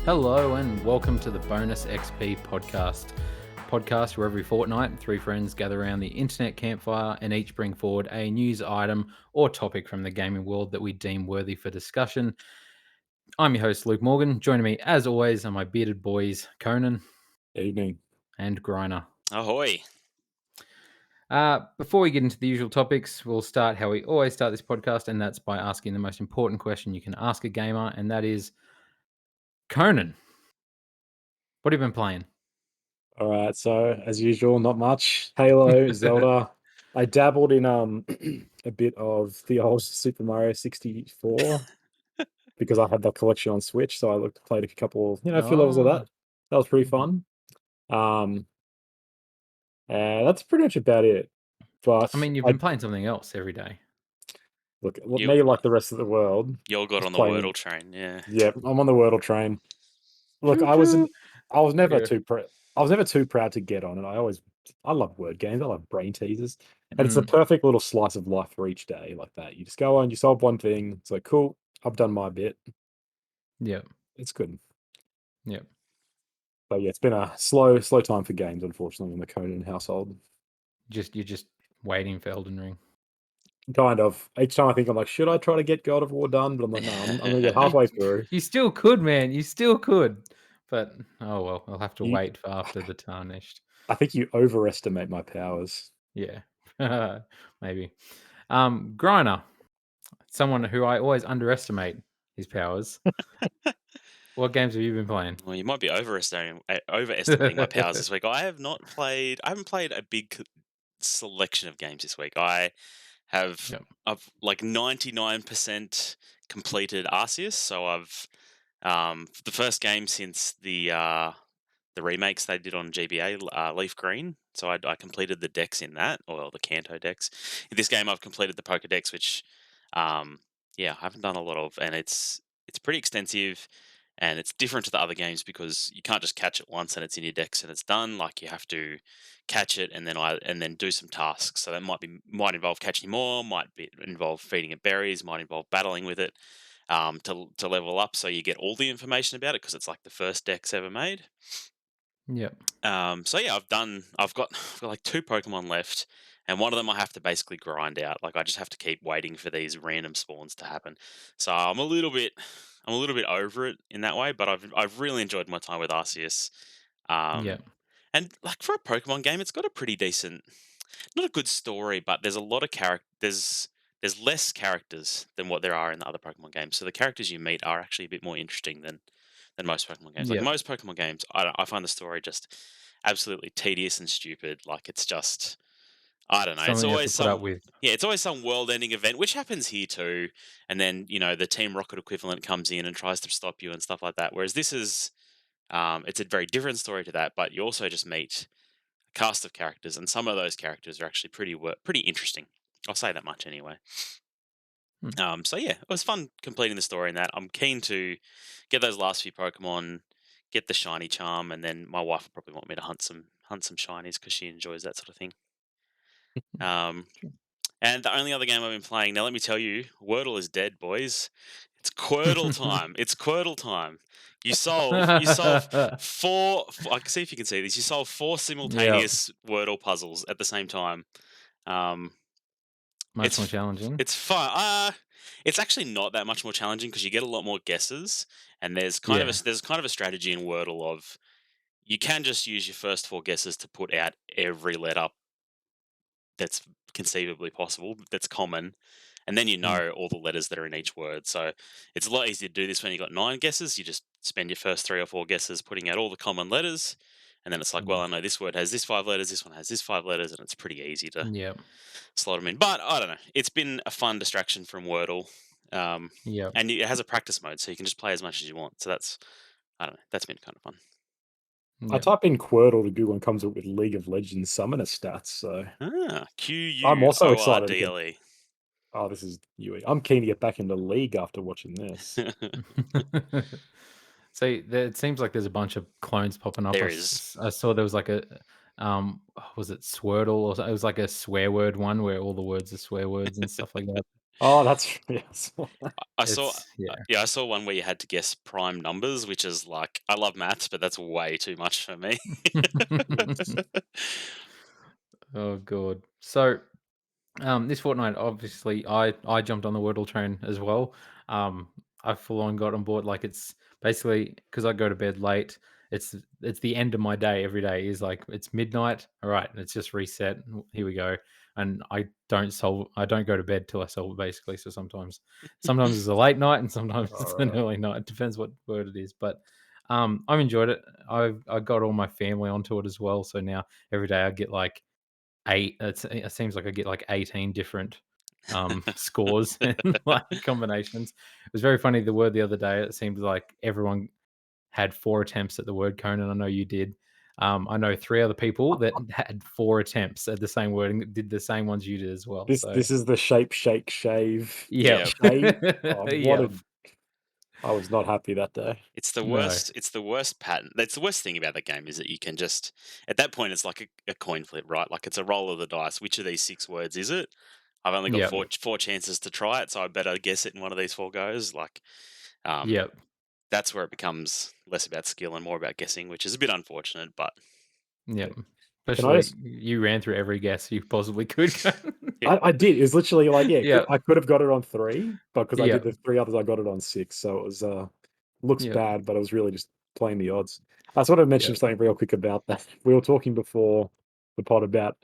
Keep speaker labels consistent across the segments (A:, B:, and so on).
A: Hello and welcome to the Bonus XP podcast where every fortnight three friends gather around the internet campfire and each bring forward a news item or topic from the gaming world that we deem worthy for discussion. I'm your host Luke Morgan. Joining me as always are my bearded boys Conan
B: Evening.
A: and Griner.
C: Ahoy.
A: Before we get into the usual topics, we'll start how we always start this podcast, and that's by asking the most important question you can ask a gamer, and that is, Conan, what have you been playing?
B: All right, so as usual, not much. Halo, Zelda. I dabbled in a bit of the old Super Mario 64 because I had that collection on Switch, so I played a couple, a few levels of
A: Oh,
B: that. That was pretty fun. Um, and that's pretty much about it. But
A: I mean, you've been playing something else every day.
B: look,
C: You,
B: me like the rest of the world,
C: you all got
B: just
C: on the Wordle
B: playing.
C: train, yeah.
B: Yeah, I'm on the Wordle train. Look,
A: Choo choo.
B: I was never
A: Yeah.
B: too I was never too proud to get on it. I love word games. I love brain teasers, and it's the
A: Mm,
B: perfect little slice of life for each day like that. You just go on, you solve one thing. It's like cool. I've done my bit.
A: yeah.
B: It's good.
A: Yeah.
B: But yeah, it's been a slow time for games, unfortunately, in the Conan household.
A: You're just waiting for Elden Ring.
B: Kind of. Each time I think I'm like, should I try to get God of War done? But I'm like, no, I'm gonna get
A: You
B: halfway through.
A: you still could, man. You still could. But oh well, I'll have to
B: You,
A: wait for after the Tarnished.
B: I think you overestimate my powers.
A: Yeah. Maybe. Griner, someone who I always underestimate his powers. What games have you been playing?
C: Well, you might be overestimating my powers this week. I haven't played a big selection of games this week.
A: Yep.
C: I've like 99% completed Arceus, so I've the first game since the remakes they did on GBA, Leaf Green. So I completed the decks in that, or the Kanto decks. In this game, I've completed the Pokedex, which, yeah, I haven't done a lot of, and it's pretty extensive, and it's different to the other games because you can't just catch it once and it's in your decks and it's done. Like you have to catch it and then do some tasks. So that might involve catching more, involve feeding it berries, might involve battling with it to level up. So you get all the information about it because it's like the first decks ever made.
A: Yep.
C: So yeah, I've got like two Pokemon left, and one of them I have to basically grind out. Like I just have to keep waiting for these random spawns to happen. So I'm a little bit over it in that way. But I've really enjoyed my time with Arceus. Um,
A: Yep.
C: and like for a Pokemon game, it's got a pretty decent, not a good story, but there's a lot of there's less characters than what there are in the other Pokemon games. So the characters you meet are actually a bit more interesting than most Pokemon games. Like
A: Yep.
C: most Pokemon games, I find the story just absolutely tedious and stupid. Like it's just, I don't know. It's
A: Something you have to
C: always
A: put up
C: some,
A: with.
C: yeah, it's always some world-ending event, which happens here too. And then the Team Rocket equivalent comes in and tries to stop you and stuff like that. Whereas this is, it's a very different story to that. But you also just meet a cast of characters, and some of those characters are actually pretty interesting. I'll say that much anyway.
A: Hmm.
C: So yeah, it was fun completing the story in that. I'm keen to get those last few Pokemon, get the shiny charm, and then my wife will probably want me to hunt some shinies because she enjoys that sort of thing. Um,
A: Sure.
C: and the only other game I've been playing now, let me tell you, Wordle is dead, boys. It's Quirtle time. It's Quirtle time. You solve I can see if you can see this. You solve four
A: Yep.
C: simultaneous Wordle puzzles at the same time. Um,
A: Much more
C: It's
A: challenging.
C: it's fun. It's actually not that much more challenging because you get a lot more guesses, and
A: Yeah.
C: there's kind of a strategy in Wordle of you can just use your first four guesses to put out every letter that's conceivably possible that's common, and then you
A: Hmm.
C: know all the letters that are in each word. So it's a lot easier to do this when you got nine guesses. You just spend your first three or four guesses putting out all the common letters, and then it's like, well,
A: Hmm.
C: I know this word has this five letters, this one has this five letters, and it's pretty easy to
A: Yep.
C: slot them in. But I don't know. It's been a fun distraction from Wordle, um,
A: Yep.
C: and it has a practice mode, so you can just play as much as you want. So that's I don't know. That's been kind of fun.
B: I
A: Yep.
B: type in Quirtle to Google and comes up with League of Legends summoner stats. So I'm also excited to get.
C: QUORDLE.
B: Oh, this is UE. I'm keen to get back into League after watching this.
A: So it seems like there's a bunch of clones popping up.
C: There is.
A: I saw there was like a, was it Swirtle or it was like a swear word one where all the words are swear words and stuff like that.
B: Oh, that's yes.
C: I saw,
A: It's yeah.
C: yeah, I saw one where you had to guess prime numbers, which is like I love maths, but that's way too much for me.
A: Oh god. So this fortnight, obviously, I jumped on the Wordle train as well. Um, I full on got on board. Like it's basically because I go to bed late. It's the end of my day every day. Is like it's midnight. All right, it's just reset. Here we go. And I don't solve. I don't go to bed till I solve it. Basically, so sometimes it's a late night and sometimes
B: All
A: it's an
B: right.
A: early night. It depends what word it is. But I've enjoyed it. I got all my family onto it as well. So now every day I get like it seems like I get like 18 different scores and like combinations. It was very funny. The word the other day, it seemed like everyone had 4 attempts at the word cone, and I know you did. I know 3 other people that had 4 attempts at the same word and did the same ones you did as well. So
B: This is the shape, shake, shave,
A: yeah,
C: Yeah,
B: shave. Oh, what
A: yeah,
B: a! I was not happy that day.
C: it's the
A: no,
C: worst. It's the worst pattern. That's the worst thing about the game is that you can just at that point it's like a coin flip, right? Like it's a roll of the dice. Which of these 6 words is it? I've only got
A: yep,
C: four chances to try it, so I better guess it in one of these 4 goes. Like, um,
A: yep,
C: that's where it becomes less about skill and more about guessing, which is a bit unfortunate. But
A: yep.
B: Can I
A: Especially
B: just
A: you ran through every guess you possibly could.
C: yeah,
B: I did. It's literally like, yeah,
A: Yep,
B: I could have got it on 3, but because I did
A: yep,
B: the 3 others, I got it on 6. So it was looks
A: yep,
B: bad, but I was really just playing the odds. I just want to mention
A: yep,
B: something real quick about that. We were talking before the pod about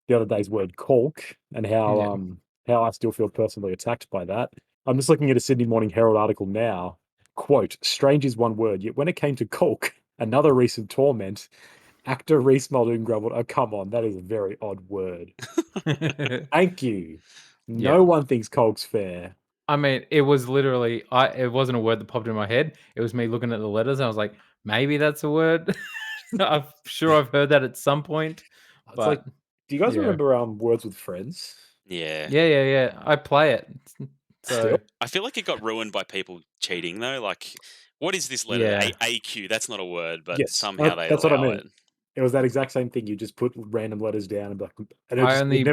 B: the other day's word "caulk" and
A: yep.
B: how I still feel personally attacked by that. I'm just looking at a Sydney Morning Herald article now. Quote: "Strange is one word, yet when it came to caulk, another recent torment, actor Reese Muldoon grumbled, oh, come on, that is a very odd word. Thank you.
A: Yep.
B: No one thinks caulk's fair."
A: I mean, it was literally it wasn't a word that popped in my head. It was me looking at the letters, and I was like, "Maybe that's a word." I'm sure I've heard that at some point,
B: It's like,
A: but
B: do you guys
A: yeah.
B: remember Words with Friends?
C: yeah.
A: Yeah, yeah, yeah. I play it.
B: Still?
A: So,
C: I feel like it got ruined by people cheating though. Like, what is this letter?
A: yeah.
C: AQ. That's not a word, but
B: Yes.
C: somehow they
B: That's what I
C: allow
B: mean.
C: it.
B: It was that exact same thing. You just put random letters down and be like, and
A: I only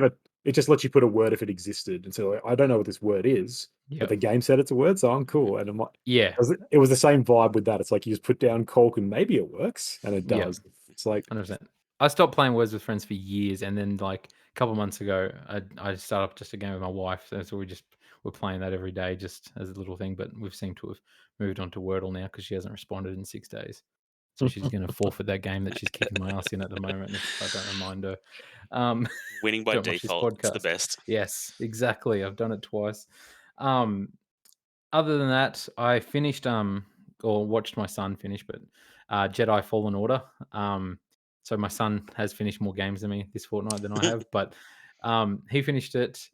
B: it just lets you put a word if it existed. And so like, I don't know what this word is, but
A: Yep.
B: the game said it's a word, so I'm cool. And I'm like,
A: Yeah.
B: it was the same vibe with that. It's like you just put down caulk and maybe it works, and it
A: Yep.
B: does. It's like,
A: 100%. I stopped playing Words with Friends for years, and then like a couple months ago, I started up just a game with my wife, so we just we're playing that every day, just as a little thing. But we've seemed to have moved on to Wordle now because she hasn't responded in 6 days, so she's going to forfeit that game that she's kicking my ass in at the moment if I don't remind her. Um,
C: Winning by
A: don't watch this
C: default. It's the
A: podcast.
C: best.
A: Yes, exactly. I've done it twice. Um, Other than that, I finished or watched my son finish, but Jedi Fallen Order. So my son has finished more games than me this fortnight than I have, but he finished it.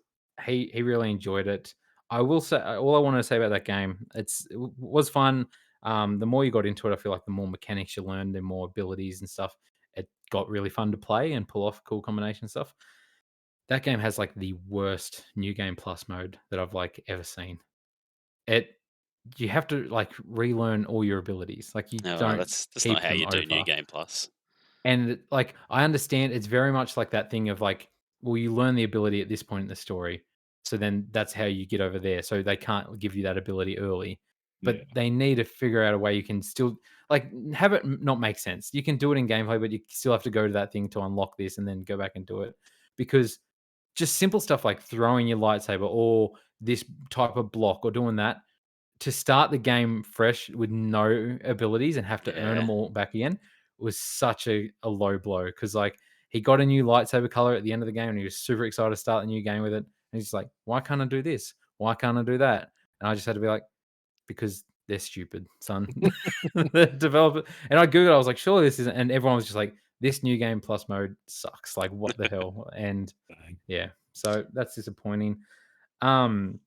A: He really enjoyed it. I will say all I want to say about that game. Was fun. The more you got into it, I feel like the more mechanics you learned, the more abilities and stuff. It got really fun to play and pull off cool combination stuff. That game has like the worst new game plus mode that I've like ever seen. It You have to, like, relearn all your abilities, like, you
C: No,
A: don't
C: that's not
A: keep
C: how
A: them
C: you do New
A: over,
C: Game Plus.
A: and, like, I understand it's very much like that thing of, like, well, you learn the ability at this point in the story, so then that's how you get over there, so they can't give you that ability early, but
B: yeah,
A: they need to figure out a way you can still like, have it not make sense. You can do it in gameplay, but you still have to go to that thing to unlock this and then go back and do it, because just simple stuff like throwing your lightsaber or this type of block or doing that to start the game fresh with no abilities and have to earn
C: Yeah.
A: them all back again was such a low blow because like he got a new lightsaber color at the end of the game and he was super excited to start the new game with it. And he's like, why can't I do this? Why can't I do that? And I just had to be like, because they're stupid, son. The developer and I googled, I was like, surely this isn't, and everyone was just like, this new game plus mode sucks. Like, what the hell? And
B: dang.
A: yeah, so that's disappointing. Um,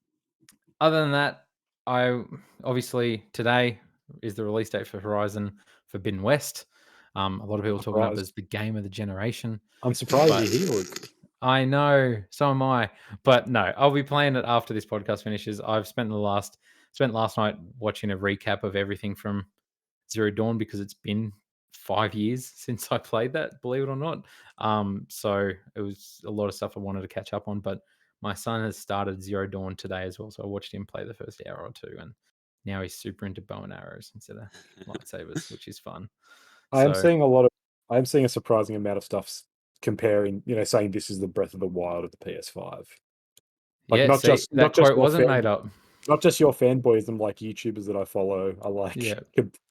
A: Other than that, I obviously today is the release date for Horizon Forbidden West. A lot of people talking up as
B: Surprised.
A: the game of the generation,
B: I'm surprised
A: but
B: you're here, Luke.
A: I know, so am I. But no, I'll be playing it after this podcast finishes. I've spent last night watching a recap of everything from Zero Dawn because it's been 5 years since I played that, believe it or not. So it was a lot of stuff I wanted to catch up on, but my son has started Zero Dawn today as well, so I watched him play the first hour or two, and now he's super into bow and arrows instead of lightsabers, which is fun.
B: I am
A: So
B: seeing a lot of. I am seeing a surprising amount of stuff comparing. Saying this is the Breath of the Wild of the PS5. Like
A: yeah, see, that
B: not just
A: quote
B: your
A: wasn't made up.
B: not just your fanboys and like YouTubers that I follow are like
A: Yeah.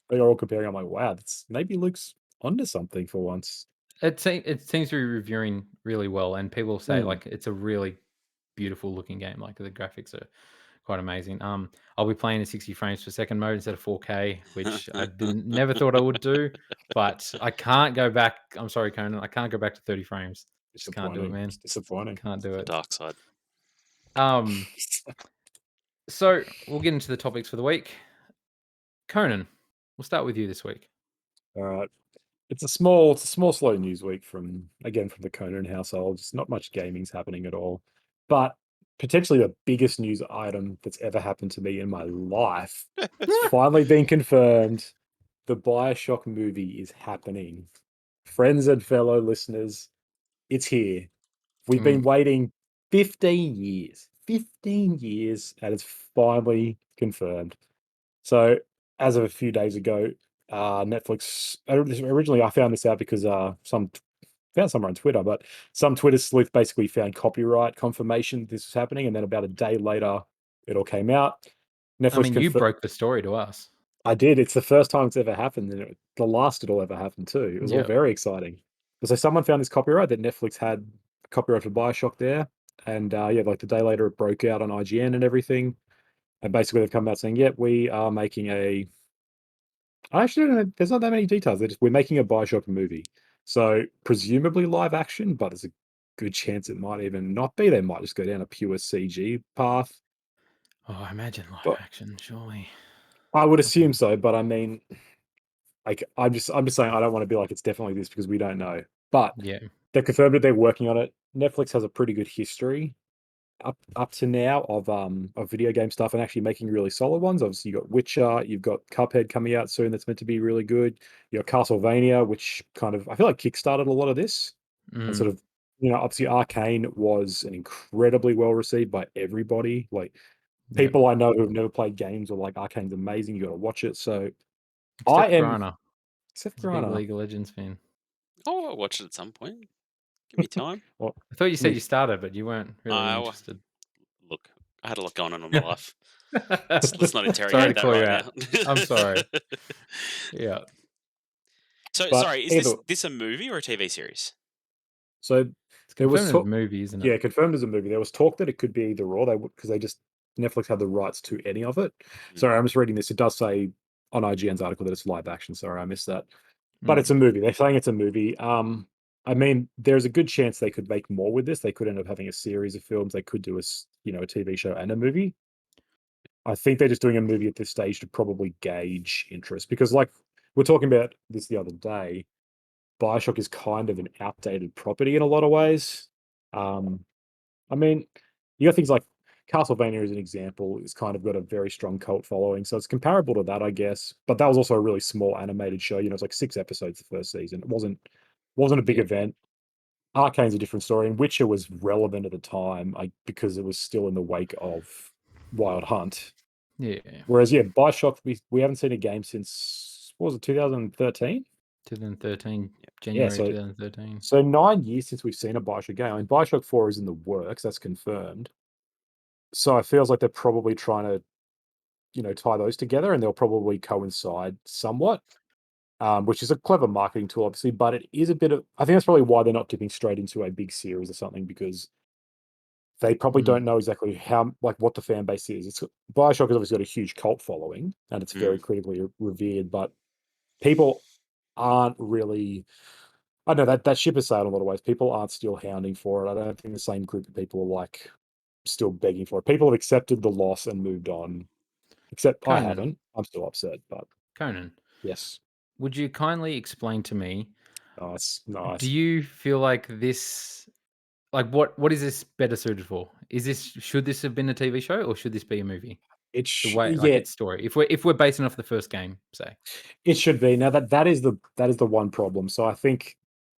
B: they're all comparing. I'm like, wow, that's maybe Luke's onto something for once.
A: It seems to be reviewing really well, and people say like it's a really beautiful looking game. Like the graphics are quite amazing. I'll be playing in 60 frames per second mode instead of 4K, which I never thought I would do, but I can't go back. I'm sorry, Conan. I can't go back to 30 frames. Just can't do it,
B: Disappointing.
A: man.
B: It's disappointing.
A: Can't do
C: The
A: it.
C: dark side.
A: So we'll get into the topics for the week. Conan, we'll start with you this week.
B: All right. It's a small, slow news week from the Conan household. Just not much gaming's happening at all. But potentially the biggest news item that's ever happened to me in my life. It's finally been confirmed. The Bioshock movie is happening. Friends and fellow listeners, it's here. We've been waiting 15 years. 15 years, and it's finally confirmed. So, as of a few days ago, Netflix. Originally, I found this out because found somewhere on Twitter, but some Twitter sleuth basically found copyright confirmation this was happening, and then about a day later, it all came out. Netflix
A: I mean, you
B: confirmed.
A: broke the story to us.
B: I did. It's the first time it's ever happened, and the last it'll ever happen too. It was all
A: Yep.
B: very exciting. So someone found this copyright that Netflix had copyright for Bioshock there, and like the day later it broke out on IGN and everything. And basically they've come out saying, "Yeah, we are making a." I actually don't know. There's not that many details. We're making a Bioshock movie, so presumably live action, but there's a good chance it might even not be. They might just go down a pure CG path.
A: Oh, I imagine live
B: But
A: action, surely.
B: I would assume so. But I mean, like I'm just saying I don't want to be like it's definitely this because we don't know. But
A: Yeah.
B: they've confirmed that they're working on it. Netflix has a pretty good history up to now of video game stuff and actually making really solid ones. Obviously, you've got Witcher, you've got Cuphead coming out soon that's meant to be really good. You got Castlevania, which kind of I feel like kickstarted a lot of this. And sort of, obviously Arcane was an incredibly well received by everybody. Like
A: Yep.
B: people I know who have never played games are like Arcane's amazing, you gotta watch it. So I
A: Except for
B: am
A: Grana.
B: except
A: He's a
B: for
A: big
B: Anna.
A: League of Legends fan.
C: Oh, I'll watch it at some point. Give me time.
B: Well,
A: I thought you said
B: me
A: you started, but you weren't really
C: I
A: interested.
C: look, I had a lot going on in my life. Let's not
A: Sorry
C: interrogate
A: to
C: that
A: call you
C: right
A: out.
C: now.
A: I'm sorry. Yeah.
C: So
B: but
C: sorry, is
B: either
C: this a movie or a TV series?
B: so
A: It's
B: there was
A: confirmed as a
B: talk.
A: movie, isn't it?
B: Yeah, confirmed as a movie. There was talk that it could be either or. They would because they just Netflix had the rights to any of it. Sorry, I'm just reading this. It does say on IGN's article that it's live action. Sorry, I missed that. But it's a movie. They're saying it's a movie. I mean, there's a good chance they could make more with this. They could end up having a series of films. They could do a TV show and a movie. I think they're just doing a movie at this stage to probably gauge interest because, like, we're talking about this the other day. Bioshock is kind of an outdated property in a lot of ways. Um, I mean, you got things like Castlevania as an example, is kind of got a very strong cult following. So it's comparable to that, I guess. But that was also a really small animated show. It's like 6 episodes the first season. It wasn't a big
A: Yeah.
B: event. Arcane's a different story, and Witcher was relevant at the time, because it was still in the wake of Wild Hunt.
A: Yeah.
B: Whereas, yeah, Bioshock, we haven't seen a game since what was it, 2013?
A: 2013,
B: Yeah,
A: January 2013.
B: so 9 years since we've seen a Bioshock game. I mean, Bioshock 4 is in the works, that's confirmed. So it feels like they're probably trying to, tie those together, and they'll probably coincide somewhat, which is a clever marketing tool, obviously. But it is a bit of, I think that's probably why they're not dipping straight into a big series or something, because they probably don't know exactly how, like, what the fan base is. Bioshock has obviously got a huge cult following, and it's very critically revered, but people aren't really. I know that ship has sailed in a lot of ways. People aren't still hounding for it. I don't think the same group of people are like still begging for it. People have accepted the loss and moved on. Except I
A: Conan.
B: haven't. I'm still upset, but
A: Conan,
B: yes.
A: would you kindly explain to me,
B: Nice.
A: do you feel like this, like what is this better suited for? Should this have been a TV show or should this be a movie? The way, like
B: Yeah,
A: its story. If we're basing off the first game, say.
B: it should be. Now that is the one problem. So I think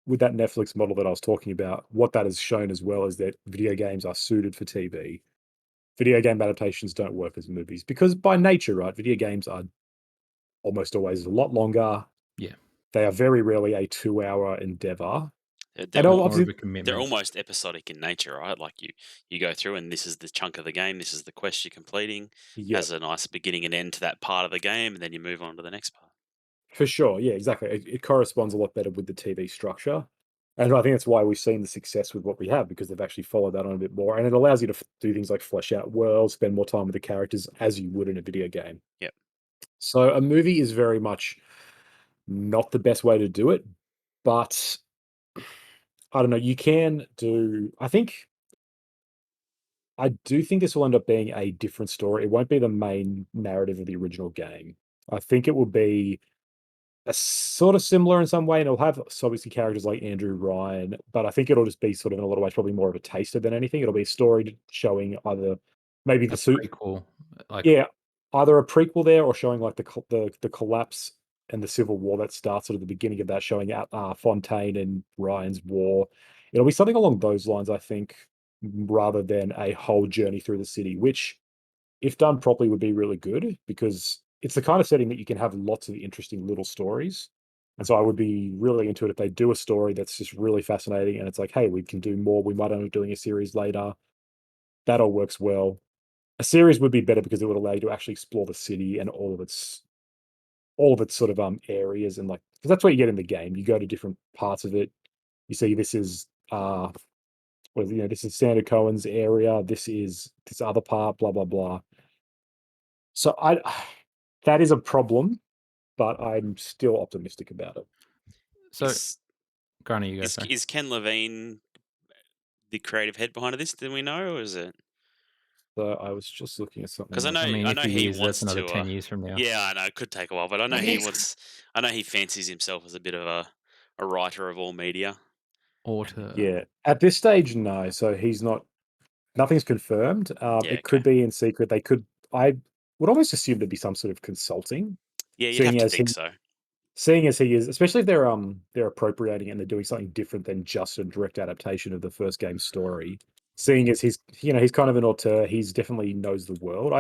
B: with that Netflix model that I was talking about, what that has shown as well is that video games are suited for TV. Video game adaptations don't work as movies because by nature, right, video games are almost always a lot longer.
A: Yeah.
B: They are very rarely a 2-hour endeavor.
C: They're
B: And
A: More of
B: obviously,
A: a
C: they're
A: commitment.
C: almost episodic in nature, right? Like you go through and this is the chunk of the game, this is the quest you're completing,
B: yeah,
C: has a nice beginning and end to that part of the game, and then you move on to the next part.
B: for sure. Yeah, exactly. It corresponds a lot better with the TV structure. And I think that's why we've seen the success with what we have because they've actually followed that on a bit more. And it allows you to do things like flesh out worlds, spend more time with the characters as you would in a video game.
C: Yep.
B: So a movie is very much not the best way to do it, but I don't know. You can do, I do think this will end up being a different story. It won't be the main narrative of the original game. I think it will be a sort of similar in some way, and it'll have obviously characters like Andrew Ryan, but I think it'll just be sort of in a lot of ways probably more of a taster than anything. It'll be a story showing either maybe
A: A
B: the suit,
A: prequel, like
B: yeah, either a prequel there or showing like the collapse and the civil war that starts at the beginning of that, showing out Fontaine and Ryan's war. It'll be something along those lines, I think, rather than a whole journey through the city, which if done properly, would be really good because it's the kind of setting that you can have lots of interesting little stories. And so I would be really into it if they do a story that's just really fascinating and it's like, hey, we can do more. We might end up doing a series later. That all works well. A series would be better because it would allow you to actually explore the city and all of its sort of areas and like because that's what you get in the game. You go to different parts of it. You see this is this is Sandra Cohen's area, this is this other part, blah blah blah. So I that is a problem, but I'm still optimistic about it.
A: so.
C: Is
A: Granny, you go.
C: is
A: Sorry.
C: is Ken Levine the creative head behind this? Do we know, or is it?
B: So I was just looking at
C: Because
B: something
A: I mean,
C: I
A: if
C: know
A: he
C: he
A: is, that's
C: wants
A: another
C: to.
A: 10 years from now.
C: Yeah, I know it could take a while, but I know
B: It
C: he
B: is.
C: wants. I know he fancies himself as a bit of a writer of all media.
A: Auto.
B: Yeah. At this stage, no. So he's not nothing's confirmed.
C: Yeah,
B: It
C: okay.
B: could be in secret. I would almost assume there'd be some sort of consulting,
C: Yeah, you'd have
B: seeing
C: to
B: as
C: think
B: he
C: so.
B: seeing as he is, especially if they're appropriating and they're doing something different than just a direct adaptation of the first game's story. Seeing as he's kind of an auteur, he's definitely knows the world.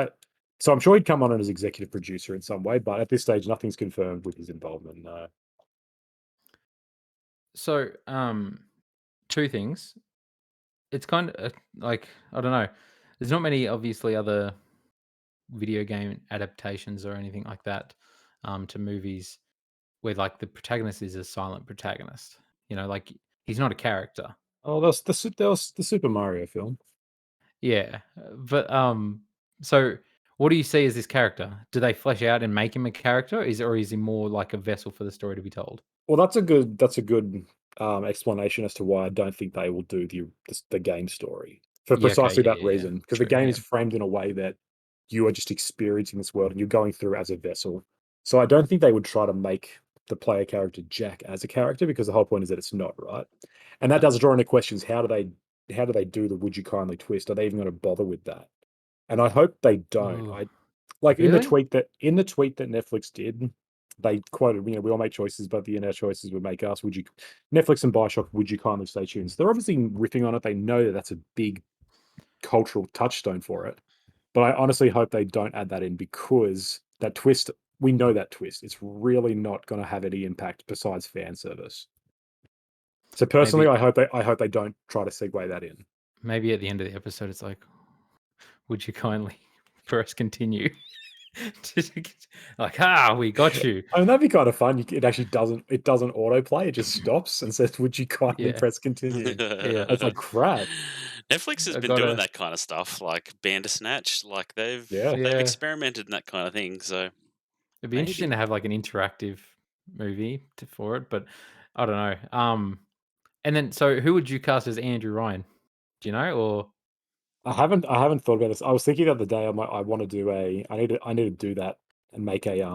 B: So I'm sure he'd come on as executive producer in some way, but at this stage, nothing's confirmed with his involvement. No.
A: So, two things. It's kind of like I don't know. There's not many, obviously, other video game adaptations or anything like that to movies where like the protagonist is a silent protagonist. Like he's not a character.
B: Oh, that was the Super Mario film.
A: Yeah, but so what do you see as this character? Do they flesh out and make him a character? Or is he more like a vessel for the story to be told?
B: Well, that's a good explanation as to why I don't think they will do the game story for
A: Yeah. Okay.
B: precisely
A: Yeah.
B: that
A: Yeah. Yeah.
B: reason. Because the
A: True.
B: game
A: Yeah.
B: is framed in a way that you are just experiencing this world and you're going through as a vessel. So I don't think they would try to make the player character Jack as a character because the whole point is that it's not right. And that does draw into questions: how do they do the would you kindly twist? Are they even going to bother with that? And I hope they don't.
A: Ooh,
B: I like
A: really?
B: in the tweet that Netflix did, they quoted, we all make choices, but the our choices would make us. Would you Netflix and Bioshock, would you kindly stay tuned? So they're obviously riffing on it. They know that that's a big cultural touchstone for it. But I honestly hope they don't add that in because that twist, we know that twist. It's really not going to have any impact besides fan service. So personally,
A: Maybe
B: I hope they don't try to segue that in.
A: maybe at the end of the episode, it's like, would you kindly press continue? Like, we got you.
B: I mean, that'd be kind of fun. It actually doesn't autoplay. It just stops and says, "Would you kindly
A: Yeah.
B: press continue?"
A: Yeah.
B: It's like crap.
C: Netflix has
A: I
C: been doing
A: gotta.
C: that kind of stuff, like Bandersnatch. Like
B: Yeah.
C: they've
A: Yeah.
C: experimented in that kind of thing. So
A: It'd be interesting
C: maybe.
A: to have like an interactive movie for it, but I don't know. And then so who would you cast as Andrew Ryan? Do you know? Or
B: I haven't thought about this. I was thinking the other day. I want to do I need to do that and make a
A: yeah,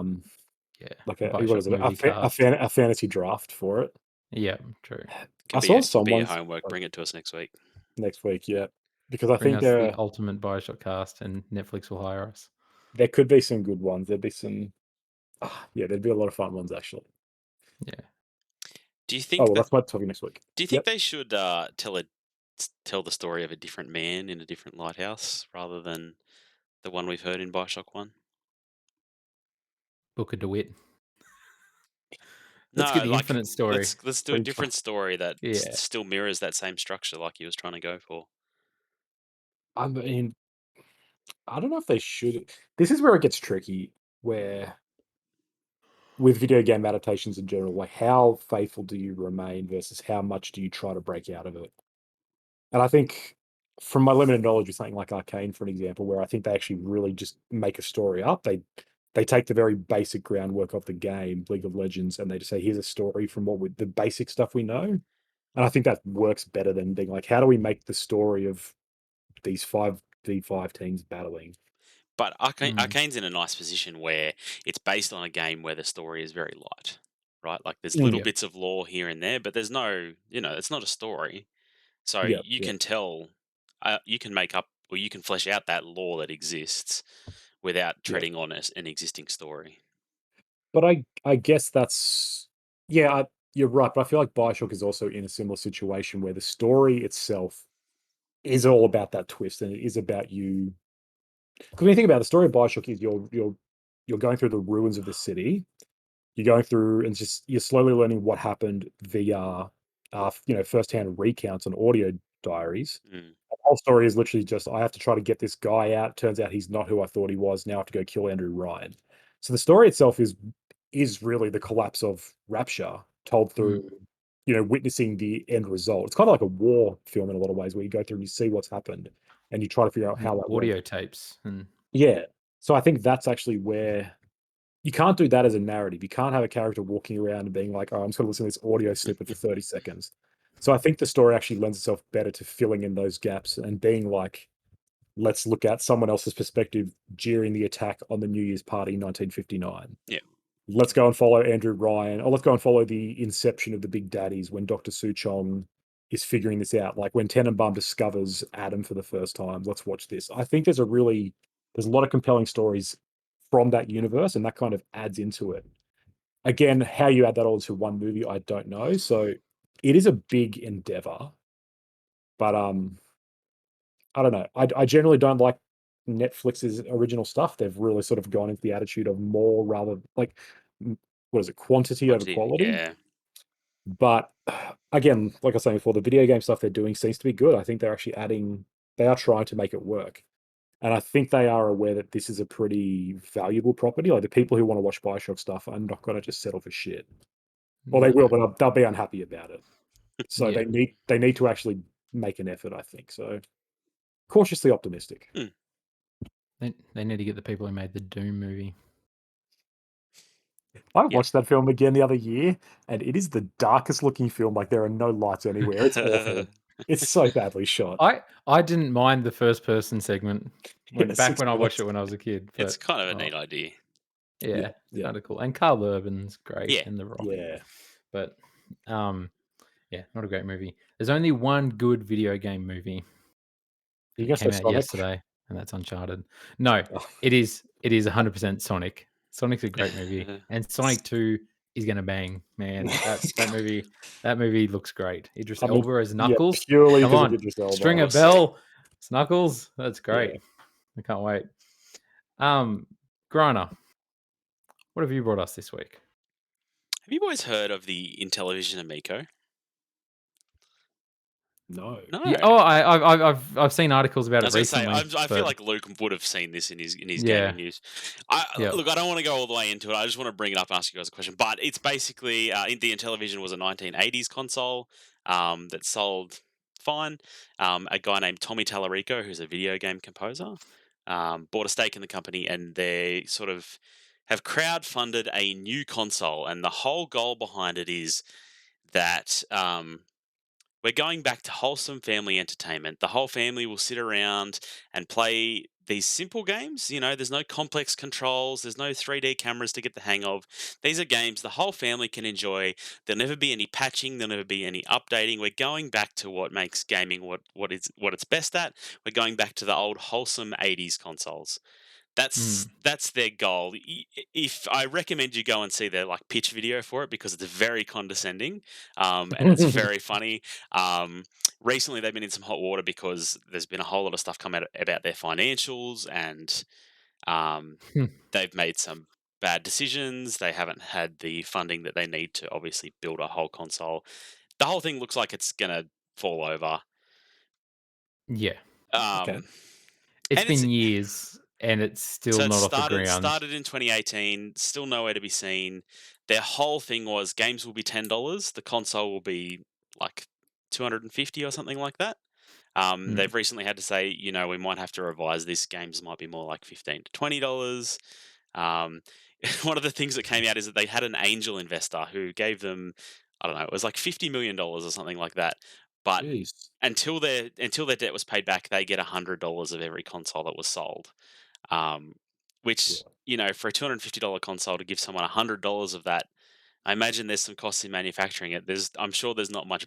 B: like
A: a
B: what is
A: Bioshock
B: it
A: movie cast.
B: a fantasy draft for it.
A: Yeah, true.
B: I
C: Can be
B: saw
C: your
B: someone's
C: homework. Bring it to us next week.
B: next week. Yeah, because I
A: Bring
B: think
A: us the ultimate Bioshock cast, and Netflix will hire us.
B: there could be some good ones. There'd be some yeah, there'd be a lot of fun ones actually.
A: Yeah.
C: Do you
B: Oh,
C: think
B: well,
C: that?
B: that's my topic next week.
C: Do you think
B: Yep.
C: they should tell the story of a different man in a different lighthouse rather than the one we've heard in Bioshock One?
A: Booker DeWitt. Let's get
C: No,
A: the
C: like
A: infinite story.
C: let's do a
B: What are you
C: different story that
A: Yeah.
C: still mirrors that same structure, like he was trying to go for.
B: I mean, I don't know if they should. This is where it gets tricky, where with video game adaptations in general, like how faithful do you remain versus how much do you try to break out of it? And I think from my limited knowledge with something like Arcane, for an example, where I think they actually really just make a story up. They take the very basic groundwork of the game, League of Legends, and they just say, here's a story from the basic stuff we know. And I think that works better than being like, how do we make the story of these 5v5 teams battling?
C: But
A: Mm.
C: Arcane's in a nice position where it's based on a game where the story is very light, right? Like there's little
B: Mm,
A: Yep.
C: bits of lore here and there, but there's no, it's not a story. So
B: yeah,
C: you
B: yeah,
C: can tell, you can make up or you can flesh out that lore that exists without
B: yeah.
C: treading on an existing story.
B: But I guess that's yeah, you're right. But I feel like Bioshock is also in a similar situation where the story itself is all about that twist, and it is about you. Because when you think about it, the story of Bioshock is you're going through the ruins of the city. You're going through and just you're slowly learning what happened via, firsthand recounts and audio diaries.
C: Mm.
B: The whole story is literally just I have to try to get this guy out. Turns out he's not who I thought he was. Now I have to go kill Andrew Ryan. So the story itself is really the collapse of Rapture told through,
A: Mm.
B: witnessing the end result. It's kind of like a war film in a lot of ways where you go through and you see what's happened and you try to figure out
A: And
B: how that went.
A: audio tapes. And
B: Yeah. So I think that's actually where you can't do that as a narrative. You can't have a character walking around and being like, "Oh, I'm just gonna listen to this audio snippet for 30 seconds." So I think the story actually lends itself better to filling in those gaps and being like, "Let's look at someone else's perspective during the attack on the New Year's party in 1959.
C: Yeah.
B: Let's go and follow Andrew Ryan, or let's go and follow the inception of the Big Daddies when Dr. Suchong is figuring this out. Like when Tenenbaum discovers Adam for the first time. Let's watch this." I think there's a lot of compelling stories from that universe, and that kind of adds into it. Again, how you add that all into one movie, I don't know. So it is a big endeavor, but I don't know. I generally don't like Netflix's original stuff. They've really sort of gone into the attitude of more rather like what is it, quantity over
C: Quantity,
B: quality.
C: yeah.
B: But again, like I was saying before, the video game stuff they're doing seems to be good. I think they are trying to make it work. And I think they are aware that this is a pretty valuable property. Like the people who want to watch Bioshock stuff are not going to just settle for shit. Or they
A: no.
B: will, but they'll be unhappy about it. So
A: Yeah.
B: they need to actually make an effort, I think. So cautiously optimistic.
C: Mm.
A: They need to get the people who made the Doom movie.
B: I
C: Yeah.
B: watched that film again the other year, and it is the darkest looking film. Like there are no lights anywhere. It's awful. It's so badly shot.
A: I didn't mind the first person segment
B: Yeah,
A: back
B: 6
A: when I watched
B: minutes.
A: it when I was a kid,
C: It's
A: but
C: kind of a neat idea.
A: yeah,
B: Yeah,
A: it's
B: yeah,
A: kind of cool. And Carl Urban's great
C: Yeah.
A: and The Rock.
B: yeah.
A: But yeah, not a great movie. There's only one good video game movie,
B: You
A: and it
B: gonna say
A: came out
B: Sonic?
A: yesterday, and that's Uncharted. No,
B: Oh.
A: it is 100% Sonic. Sonic's a great movie, and Sonic 2 is gonna bang, man. That movie looks great. Idris
B: I mean,
A: Elba as
B: yeah,
A: Knuckles.
B: purely
A: Come
B: because of
A: on,
B: Idris Elba.
A: string a
C: Course.
A: bell, Snuggles. That's
B: Yeah.
A: great. I can't wait. Grana, what have you brought us this week?
C: Have you boys heard of the Intellivision Amico?
B: No.
C: No.
A: Yeah. Oh, I've seen articles about
C: I
A: it
C: was going to say,
A: recently.
C: I feel
A: But
C: like Luke would have seen this in his
A: yeah,
C: gaming news.
A: yeah.
C: Look, I don't want to go all the way into it. I just want to bring it up and ask you guys a question. But it's basically, the Intellivision was a 1980s console that sold fine. A guy named Tommy Tallarico, who's a video game composer, bought a stake in the company, and they sort of have crowdfunded a new console. And the whole goal behind it is that we're going back to wholesome family entertainment. The whole family will sit around and play these simple games. There's no complex controls, there's no 3D cameras to get the hang of. These are games the whole family can enjoy. There'll never be any patching, there'll never be any updating. We're going back to what makes gaming what it's best at. We're going back to the old wholesome 80s consoles. That's their goal. If I recommend you go and see their like pitch video for it because it's very condescending, and it's very funny. Recently, they've been in some hot water because there's been a whole lot of stuff come out about their financials, and um, they've made some bad decisions. They haven't had the funding that they need to obviously build a whole console. The whole thing looks like it's gonna fall over.
A: Yeah.
B: Okay.
A: It's
C: And it's
A: been years and it's still
C: so it
A: not off the ground.
C: started in 2018, still nowhere to be seen. Their whole thing was games will be $10, the console will be like 250 or something like that.
A: Mm.
C: They've recently had to say, we might have to revise this. Games might be more like $15 to $20. Um, one of the things that came out is that they had an angel investor who gave them, I don't know, it was like $50 million or something like that. But
B: Jeez.
C: until their debt was paid back, they get $100 of every console that was sold. Um, which,
B: Yeah.
C: for a $250 console to give someone $100 of that, I imagine there's some costs in manufacturing it. I'm sure there's not much